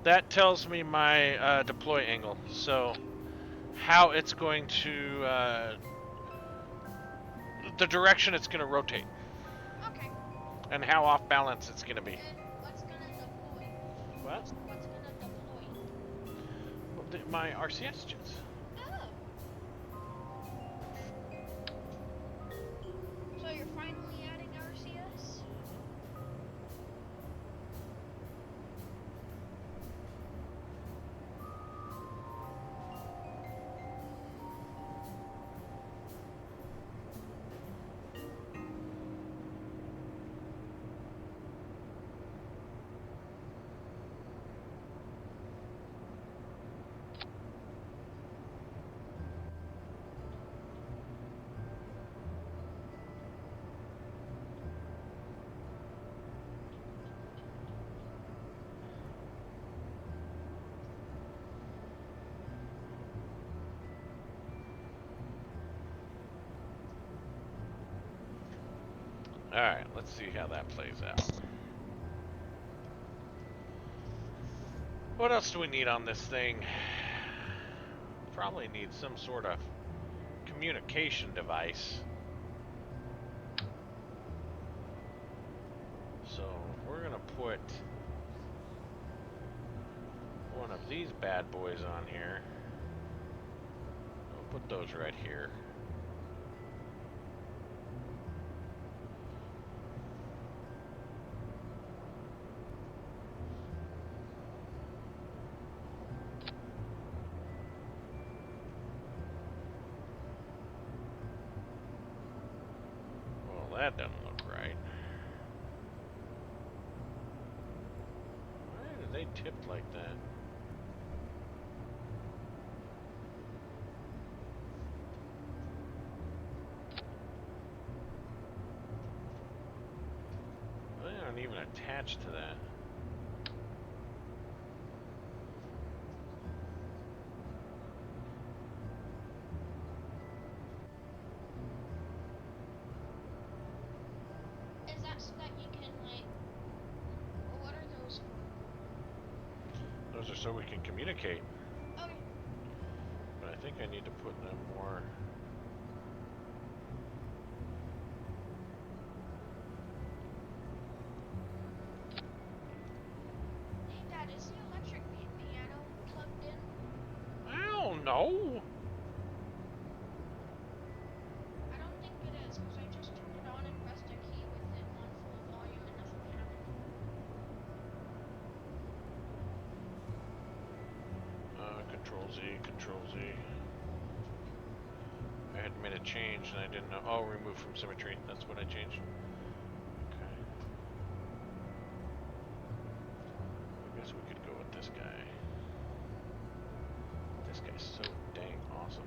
C: That tells me my deploy angle. So how it's going to the direction it's going to rotate
B: Okay.
C: and how off balance it's going to be.
B: And what's gonna deploy?
C: What?
B: What's gonna deploy?
C: My RCS jets.
B: Oh. So you're finally adding RCS?
C: Alright, let's see how that plays out. What else do we need on this thing? Probably need some sort of communication device. So we're gonna put one of these bad boys on here. We'll put those right here. Well, that doesn't look right. Why are they tipped like that? They aren't even attached to that.
B: Is that so that you can like? What are those for?
C: Those are so we can communicate.
B: Okay.
C: But I think I need to put them more.
B: Hey, Dad, is the electric piano plugged in?
C: I don't know.
B: I don't think it is, because I just turned it on and pressed a key with it on full volume and nothing happened.
C: Control Z, Control Z. I had made a change and I didn't know. Oh, remove from symmetry. That's what I changed. Okay. I guess we could go with this guy. This guy's so dang awesome.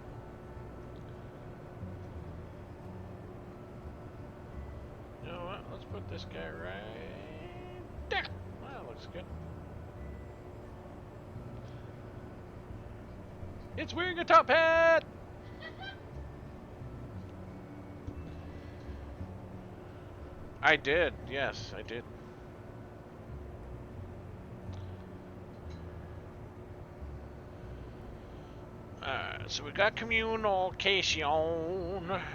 C: You know what? Let's put this guy right there. Well, that looks good. It's wearing a top hat! I did, yes, I did. So we got communication.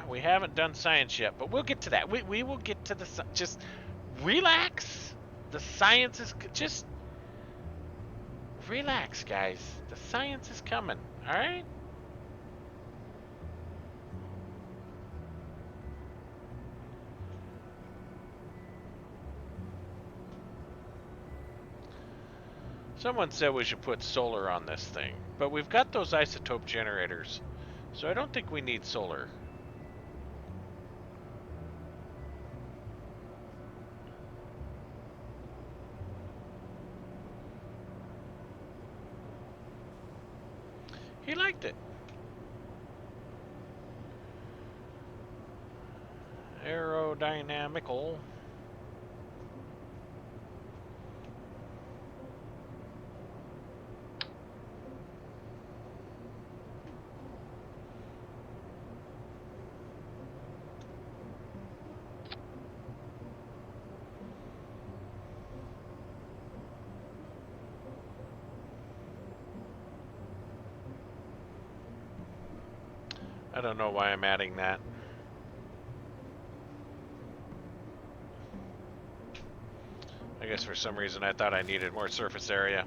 C: We haven't done science yet, but we'll get to that. We will get to the just relax. The science is just relax, guys. The science is coming. All right. Someone said we should put solar on this thing, but we've got those isotope generators, so I don't think we need solar. He liked it. Aerodynamical. I don't know why I'm adding that. I guess for some reason I thought I needed more surface area.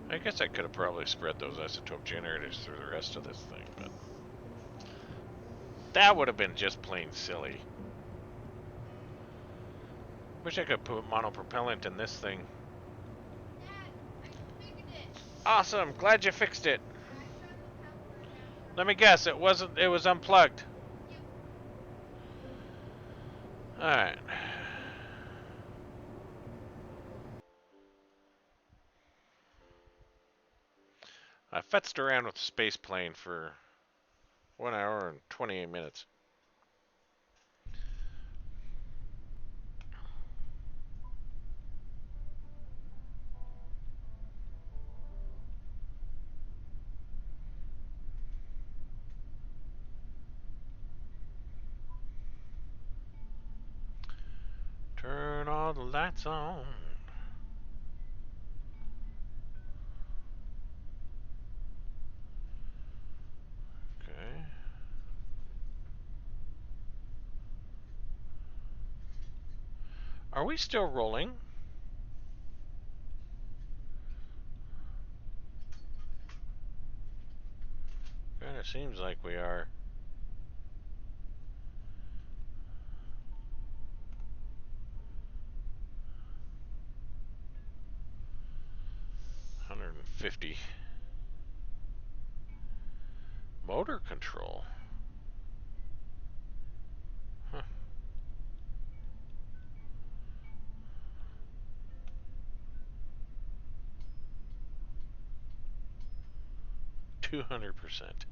C: I guess I could have probably spread those isotope generators through the rest of this thing, but that would have been just plain silly. Wish I could put monopropellant in this thing.
B: Dad, I just figured it.
C: Awesome, glad you fixed it.
B: I shut the power down.
C: Let me guess, it was unplugged.
B: Yep.
C: Alright. I fetzed around with the space plane for 1 hour and 28 minutes. Turn all the lights on. Okay. Are we still rolling? Kinda seems like we are. $150. Motor control. Huh. 200%.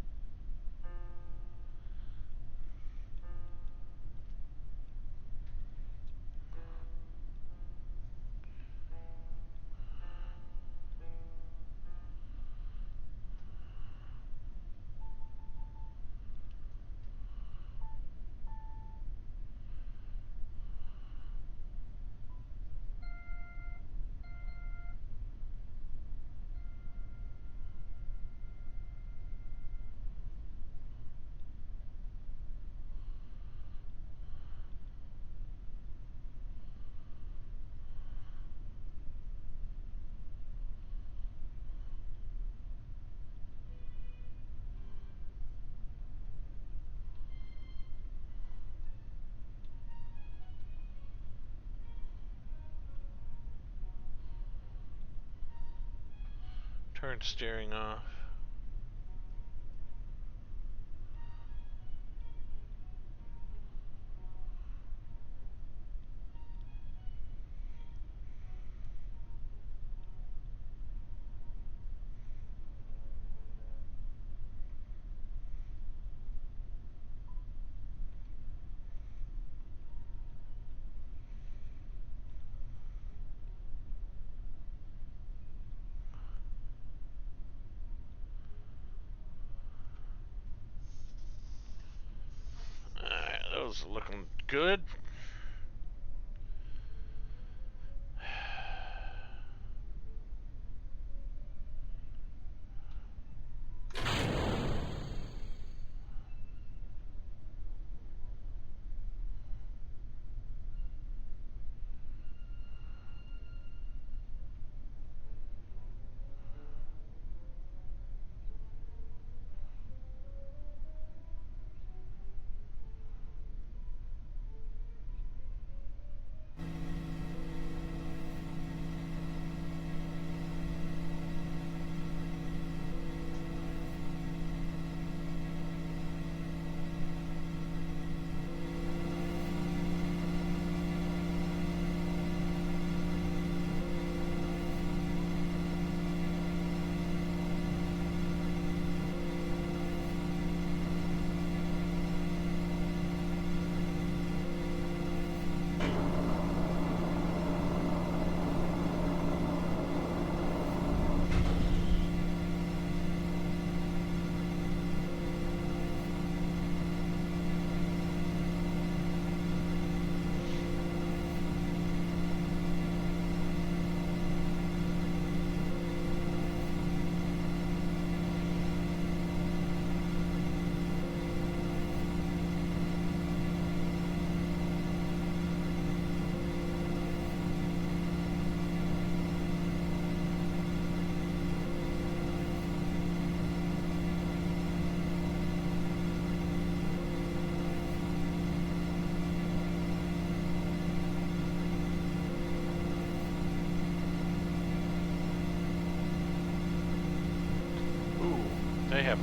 C: Turn steering off. Alright, those are looking good.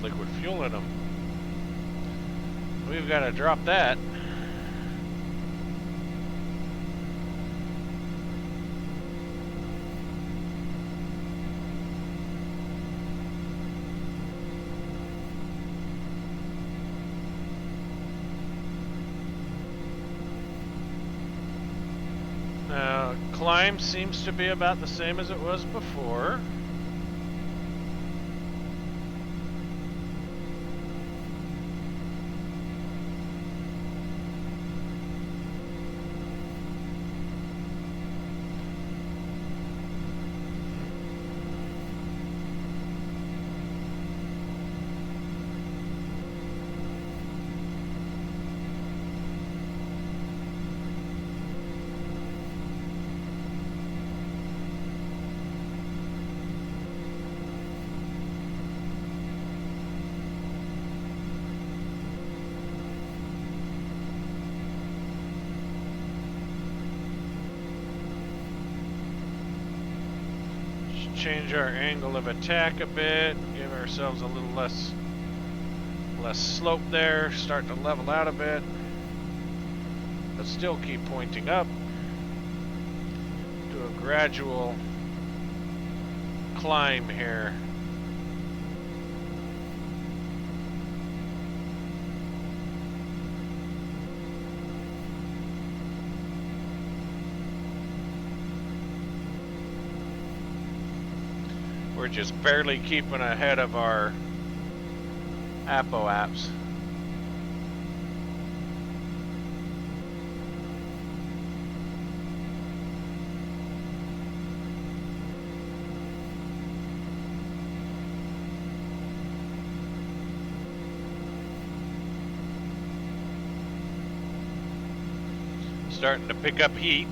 C: liquid fuel in them. We've got to drop that. Now, climb seems to be about the same as it was before. Change our angle of attack a bit, give ourselves a little less slope there, start to level out a bit, but still keep pointing up. Do a gradual climb here. We're just barely keeping ahead of our apoaps. Starting to pick up heat.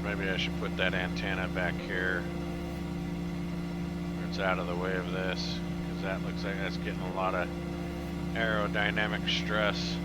C: Maybe I should put that antenna back here where it's out of the way of this, because that looks like that's getting a lot of aerodynamic stress.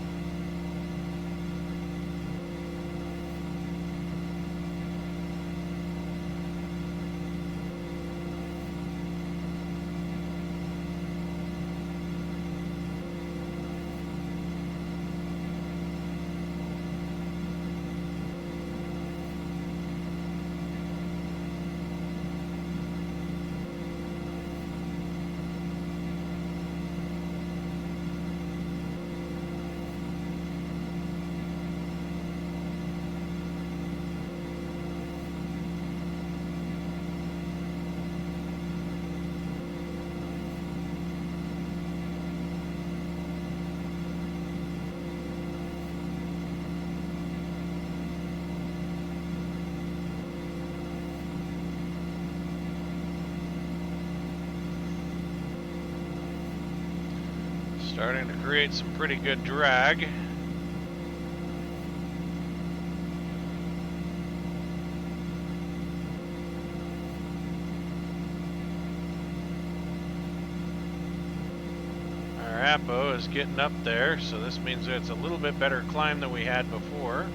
C: Starting to create some pretty good drag. Our Apo is getting up there, so this means it's a little bit better climb than we had before.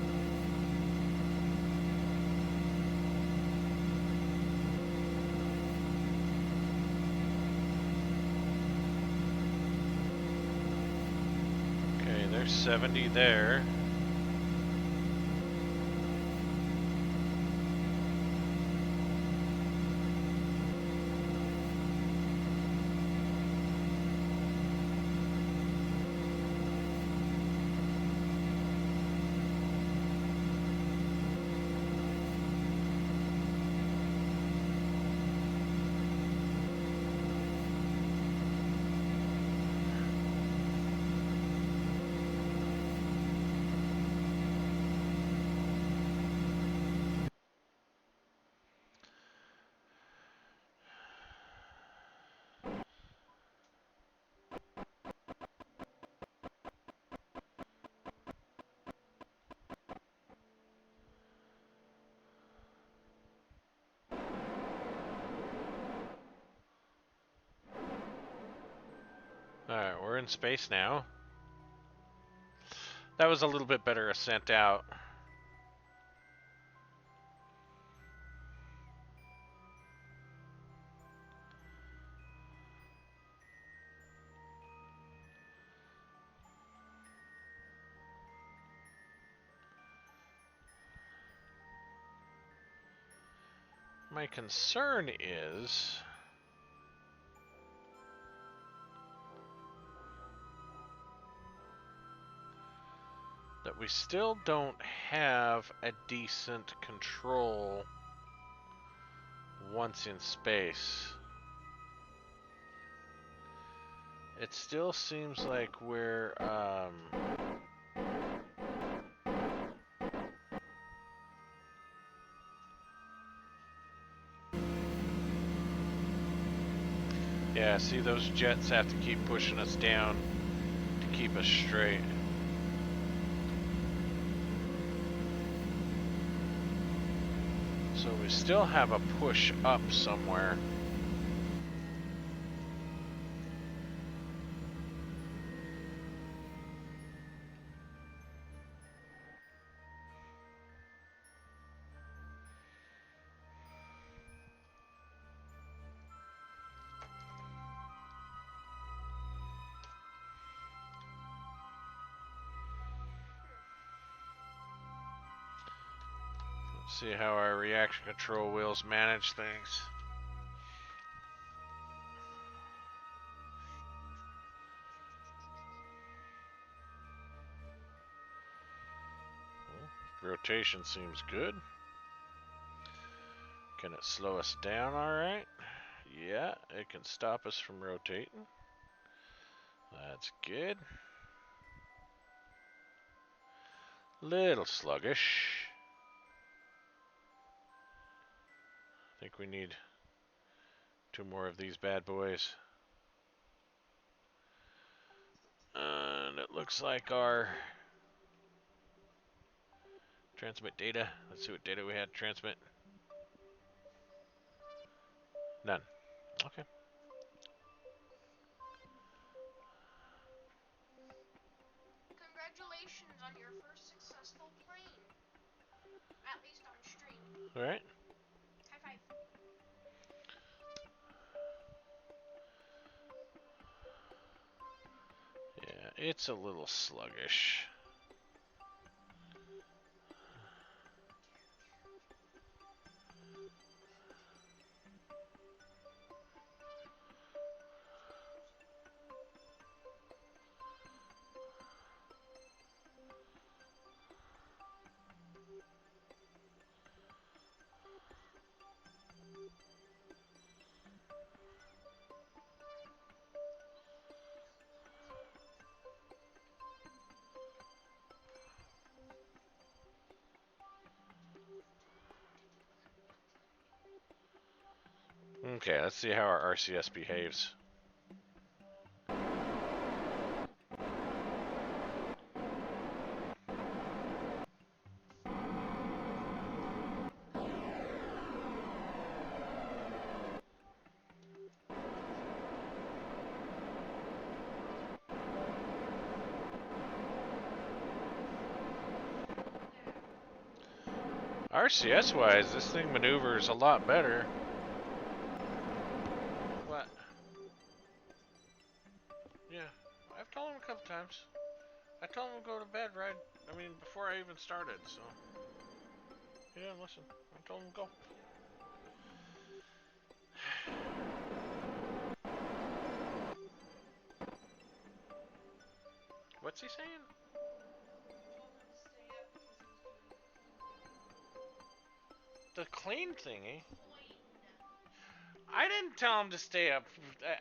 C: There's 70 there. space now. That was a little bit better ascent out. My concern is that we still don't have a decent control once in space. It still seems like we're yeah, see, those jets have to keep pushing us down to keep us straight. So we still have a push up somewhere. Let's see how our reaction control wheels manage things. Rotation seems good. Can it slow us down alright? Yeah, it can stop us from rotating. That's good. Little sluggish. I think we need 2 more of these bad boys. And it looks like our transmit data. Let's see what data we had to transmit. None. Okay.
B: Congratulations on your first successful plane. At least on stream.
C: Alright.
B: High five.
C: Yeah, it's a little sluggish. Okay, let's see how our RCS behaves. RCS wise, this thing maneuvers a lot better. What? Yeah, I've told him a couple times. I told him to go to bed before I even started, so. He didn't listen. I told him to go. What's he saying? The clean thingy? I didn't tell him to stay up.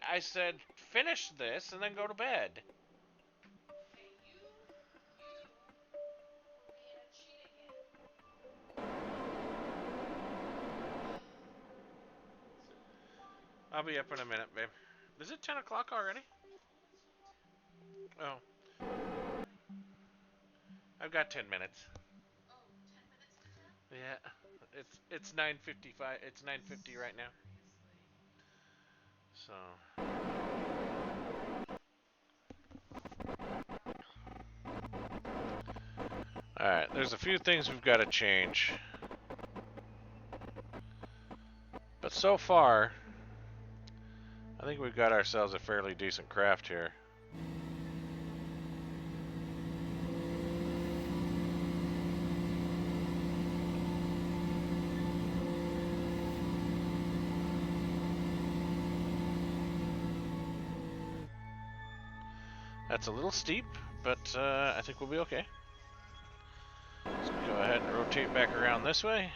C: I said, finish this and then go to bed. I'll be up in a minute, babe. Is it 10 o'clock already? Oh. I've got 10 minutes. Yeah. It's 9:55. It's 9:50 right now. So. Alright, there's a few things we've got to change. But so far, I think we've got ourselves a fairly decent craft here. That's a little steep, but I think we'll be okay. Let's go ahead and rotate back around this way.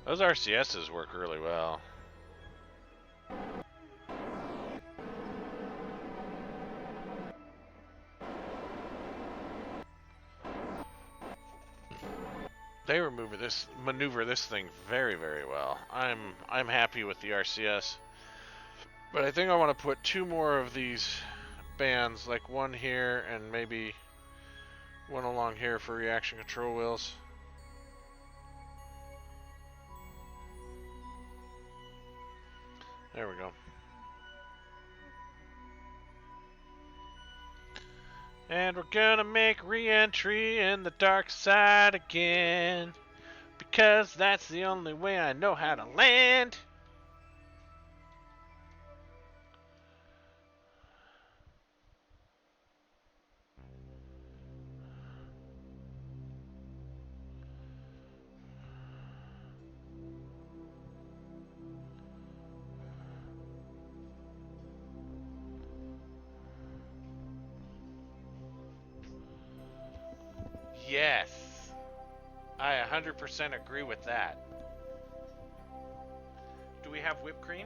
C: Those RCSs work really well. They maneuver this thing very, very well. I'm happy with the RCS. But I think I want to put 2 more of these bands, like one here and maybe one along here for reaction control wheels. There we go. And we're gonna make re-entry in the dark side again, because that's the only way I know how to land. Yes, I 100% agree with that. Do we have whipped cream?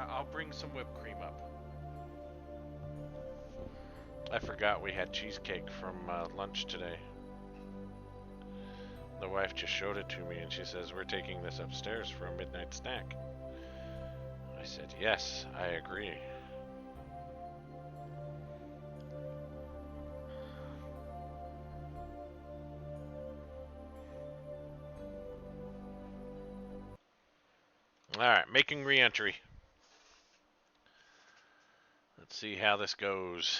C: I'll bring some whipped cream up. I forgot we had cheesecake from lunch today. The wife just showed it to me and she says, we're taking this upstairs for a midnight snack. I said, yes, I agree. Alright, making re-entry. Let's see how this goes.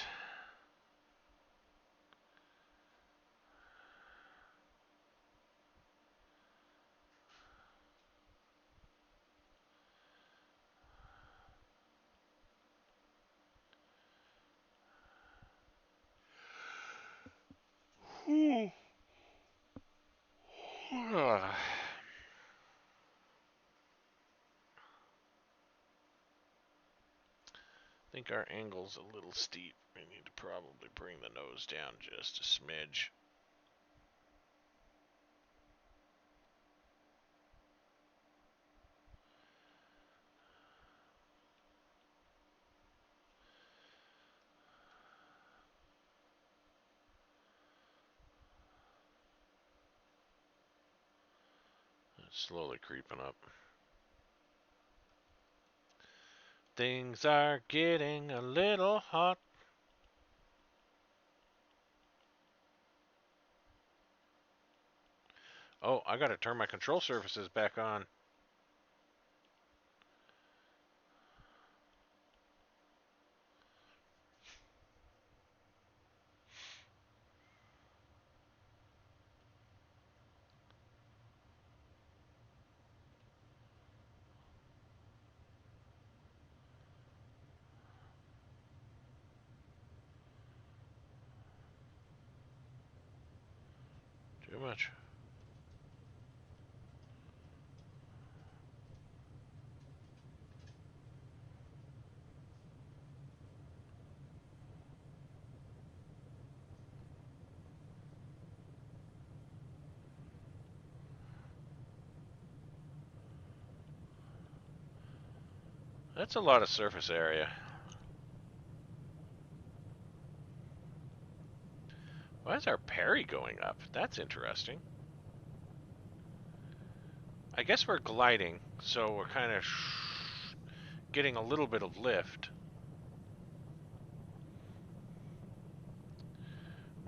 C: I think our angle's a little steep. We need to probably bring the nose down just a smidge. It's slowly creeping up. Things are getting a little hot. Oh, I gotta turn my control surfaces back on. Too much. That's a lot of surface area. Why is our parry going up? That's interesting. I guess we're gliding, so we're kind of getting a little bit of lift.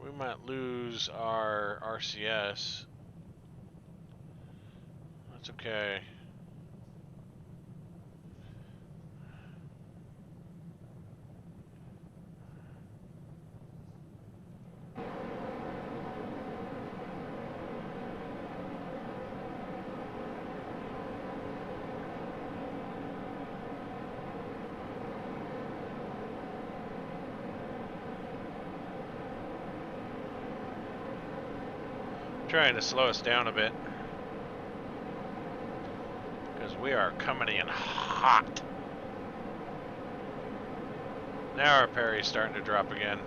C: We might lose our RCS. It's okay. Trying to slow us down a bit because we are coming in hot. Now our parry's starting to drop again.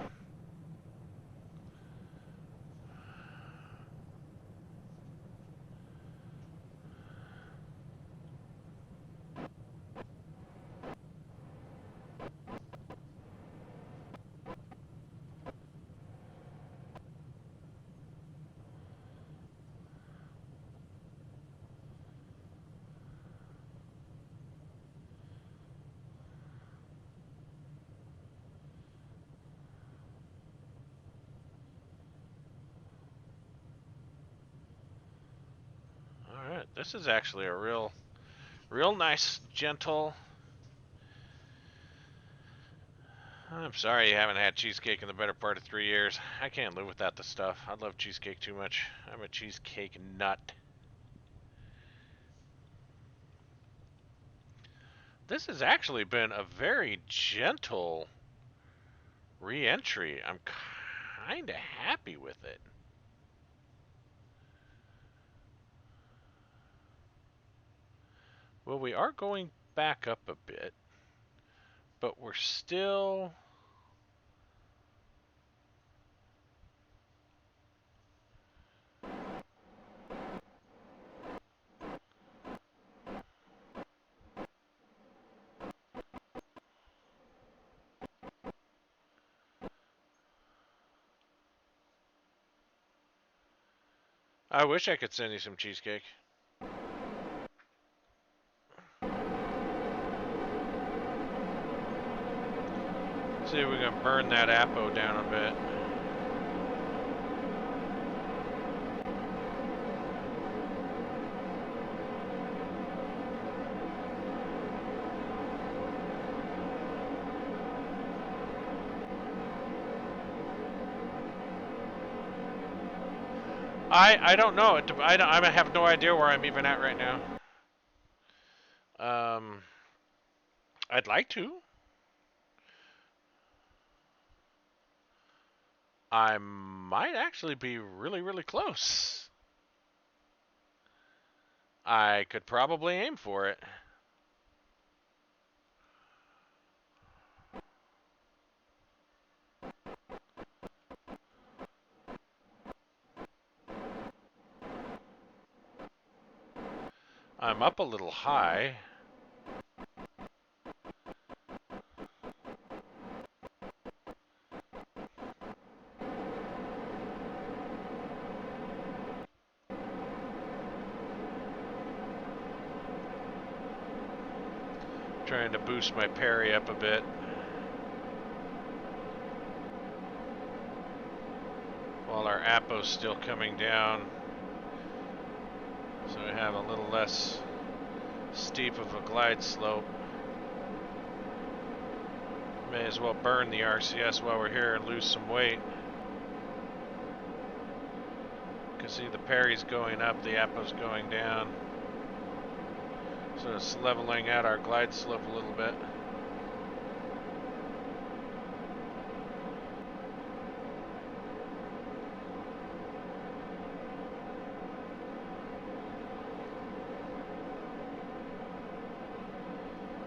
C: Alright, this is actually a real nice, gentle. I'm sorry you haven't had cheesecake in the better part of 3 years. I can't live without the stuff. I love cheesecake too much. I'm a cheesecake nut. This has actually been a very gentle re-entry. I'm kind of happy with it. Well, we are going back up a bit, but we're still... I wish I could send you some cheesecake. See if we can burn that Apo down a bit. I don't know. I have no idea where I'm even at right now. I'd like to. I might actually be really, really close. I could probably aim for it. I'm up a little high. Trying to boost my parry up a bit. While our Apo's still coming down. So we have a little less steep of a glide slope. May as well burn the RCS while we're here and lose some weight. You can see the parry's going up, the Apo's going down. So it's leveling out our glide slope a little bit.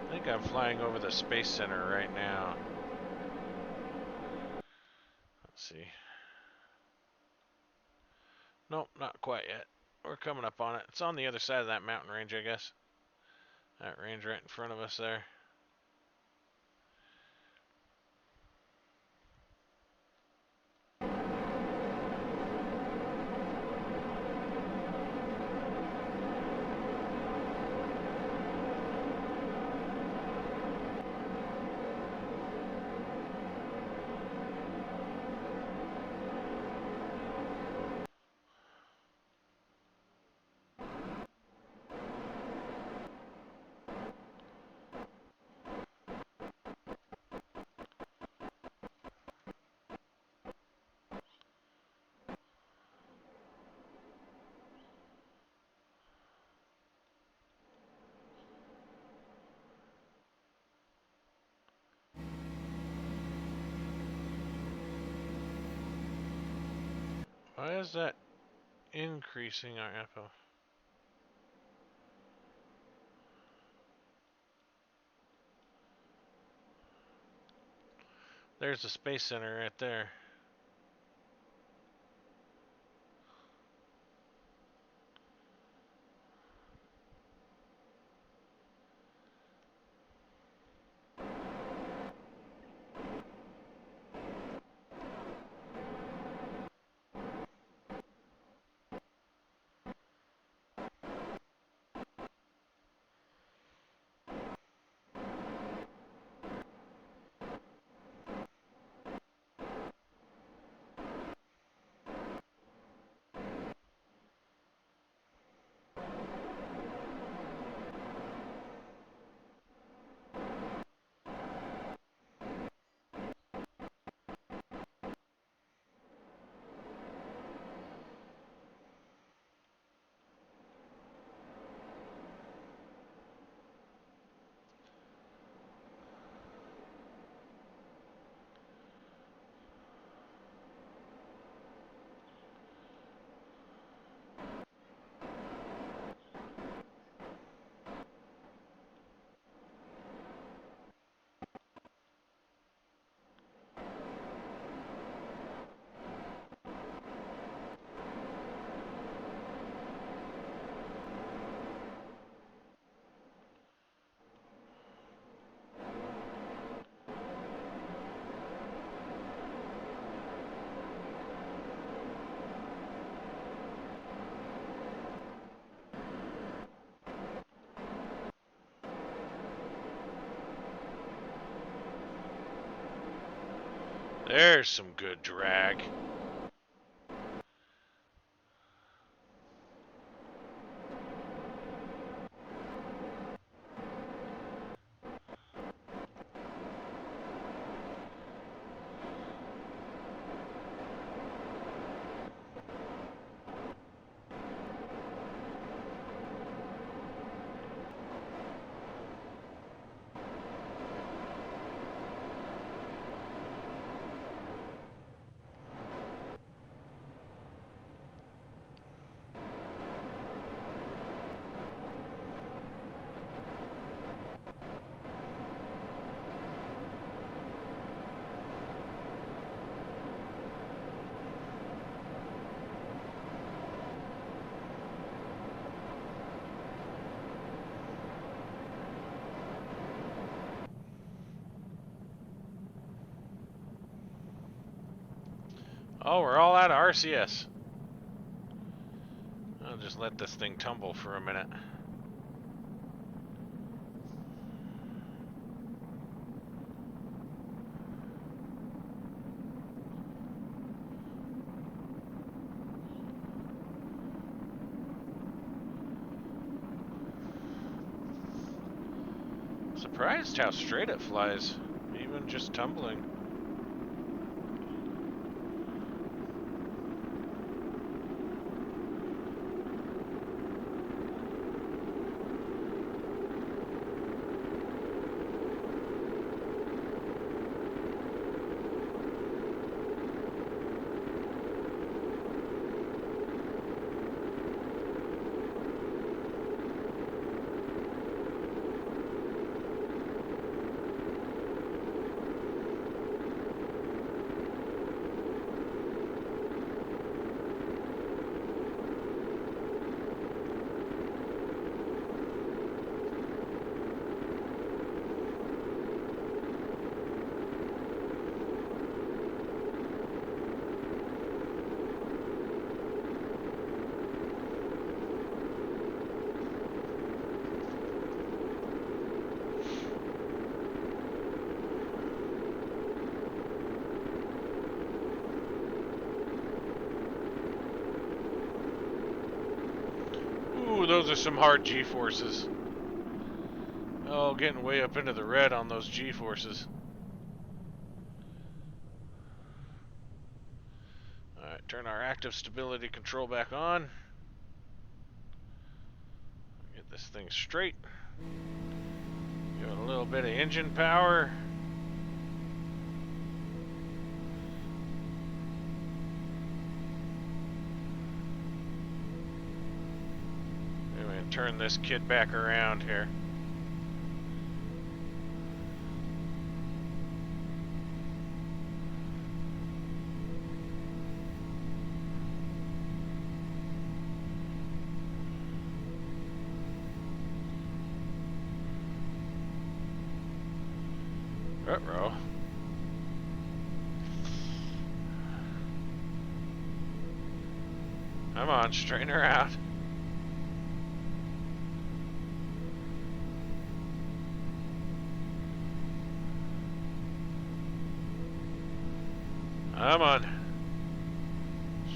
C: I think I'm flying over the Space Center right now. Let's see. Nope, not quite yet. We're coming up on it. It's on the other side of that mountain range, I guess. That range right in front of us there. Why is that increasing our FO? There's the Space Center right there. There's some good drag. Oh, we're all out of RCS. I'll just let this thing tumble for a minute. Surprised how straight it flies, even just tumbling. Ooh, those are some hard G-forces. Oh, getting way up into the red on those G-forces. Alright, turn our active stability control back on. Get this thing straight. Give it a little bit of engine power. turn this kid back around here. Uh-oh. Come on, straighten her out. Come on.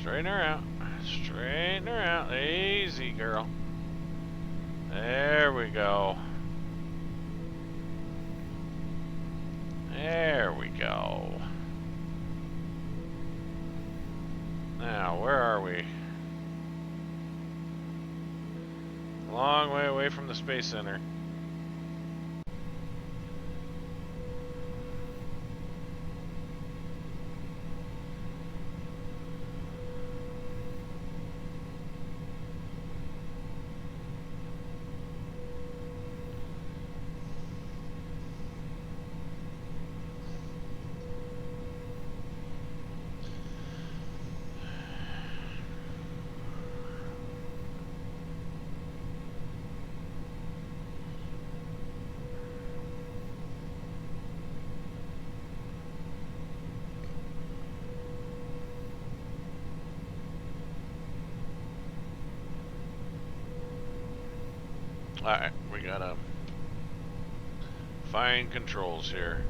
C: Straighten her out. Straighten her out. Easy, girl. There we go. There we go. Now, where are we? Long way away from the Space Center. Alright, we gotta find controls here.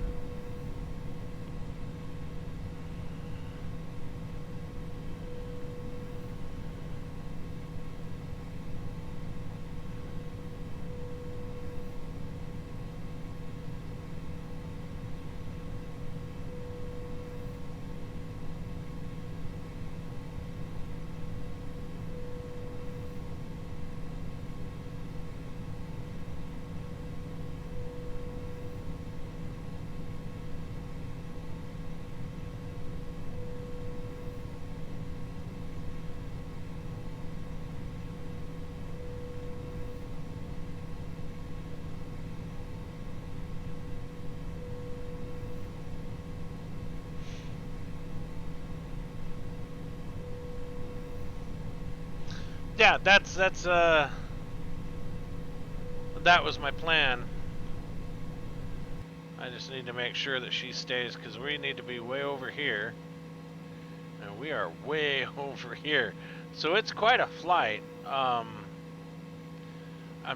C: Yeah, that was my plan. I just need to make sure that she stays, because we need to be way over here. And we are way over here. So it's quite a flight. I'm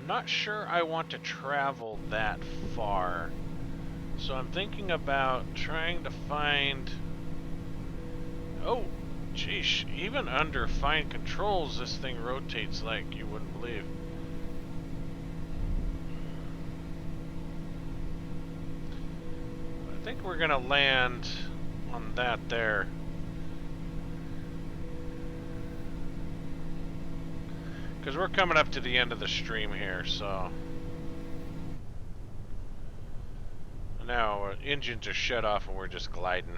C: not sure I want to travel that far. So I'm thinking about trying to find... Oh, geesh. Even under fine controls, this thing rotates like you wouldn't believe. I think we're gonna land on that there. Because we're coming up to the end of the stream here, so... Now, our engines are shut off and we're just gliding.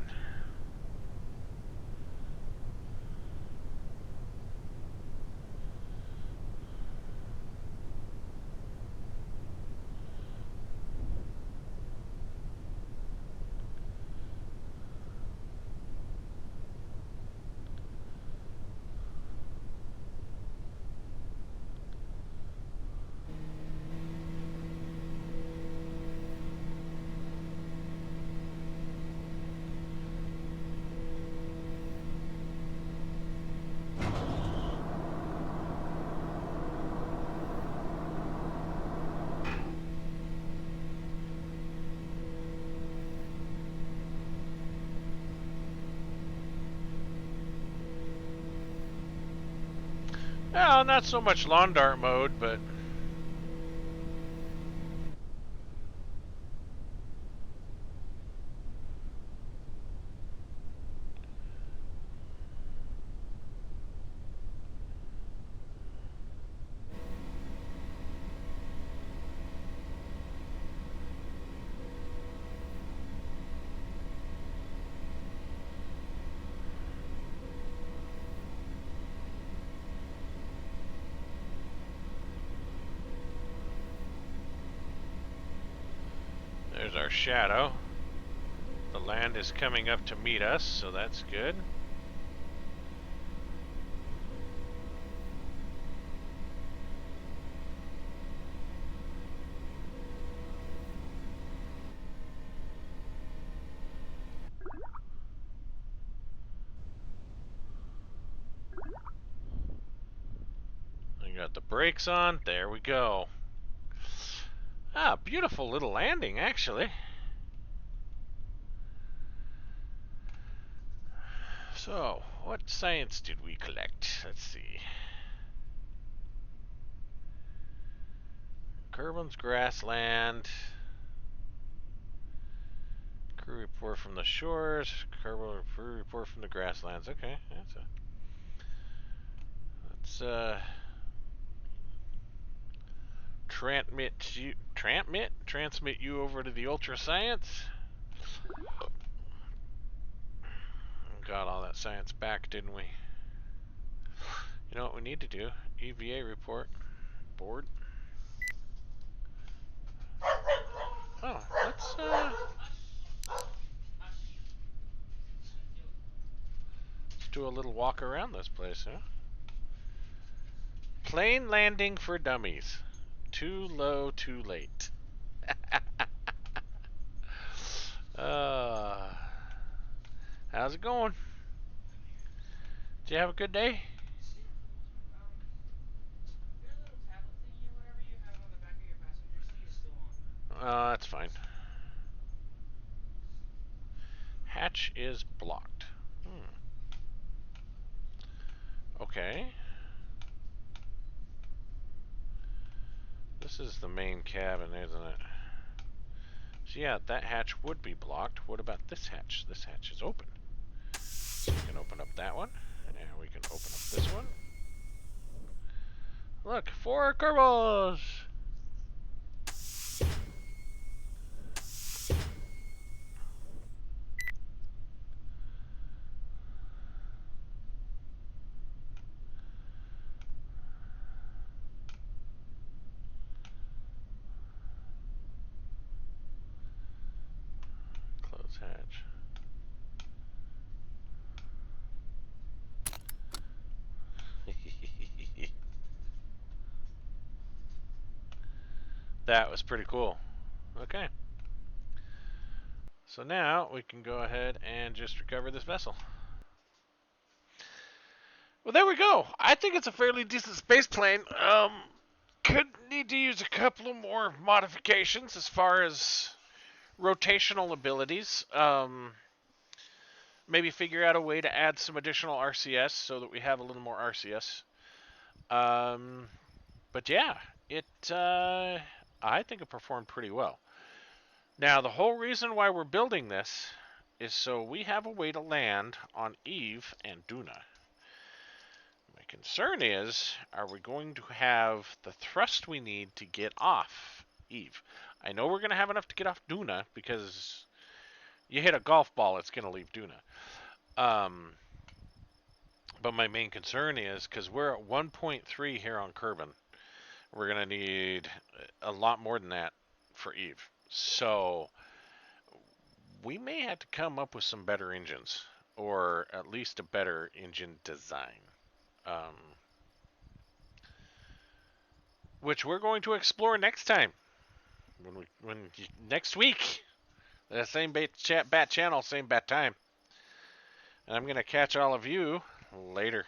C: Well, not so much lawn dart mode, but... There's our shadow. The land is coming up to meet us, so that's good. I got the brakes on. There we go. Ah, beautiful little landing, actually. So, what science did we collect? Let's see. Kerbin's grassland. Crew report from the shores. Kerbin crew report from the grasslands. Okay, let's transmit you over to the ultra science. Got all that science back, didn't we? You know what we need to do? EVA report. Board. Oh, let's do a little walk around this place, huh? Plane landing for dummies. Too low, too late. How's it going? Did you have a good day? That's fine. Hatch is blocked. Okay. This is the main cabin, isn't it? So yeah, that hatch would be blocked. What about this hatch? This hatch is open. So we can open up that one. And we can open up this one. Look, 4 Kerbals! Close hatch. That was pretty cool. Okay. So now we can go ahead and just recover this vessel. Well, there we go. I think it's a fairly decent space plane. Could need to use a couple of more modifications as far as rotational abilities. Maybe figure out a way to add some additional RCS so that we have a little more RCS. But yeah, I think it performed pretty well. Now, the whole reason why we're building this is so we have a way to land on Eve and Duna. My concern is, are we going to have the thrust we need to get off Eve? I know we're going to have enough to get off Duna because you hit a golf ball, it's going to leave Duna. But my main concern is, because we're at 1.3 here on Kerbin, we're going to need a lot more than that for Eve. So we may have to come up with some better engines, or at least a better engine design. Which we're going to explore next time. Next week. The same bat channel, same bat time. And I'm going to catch all of you later.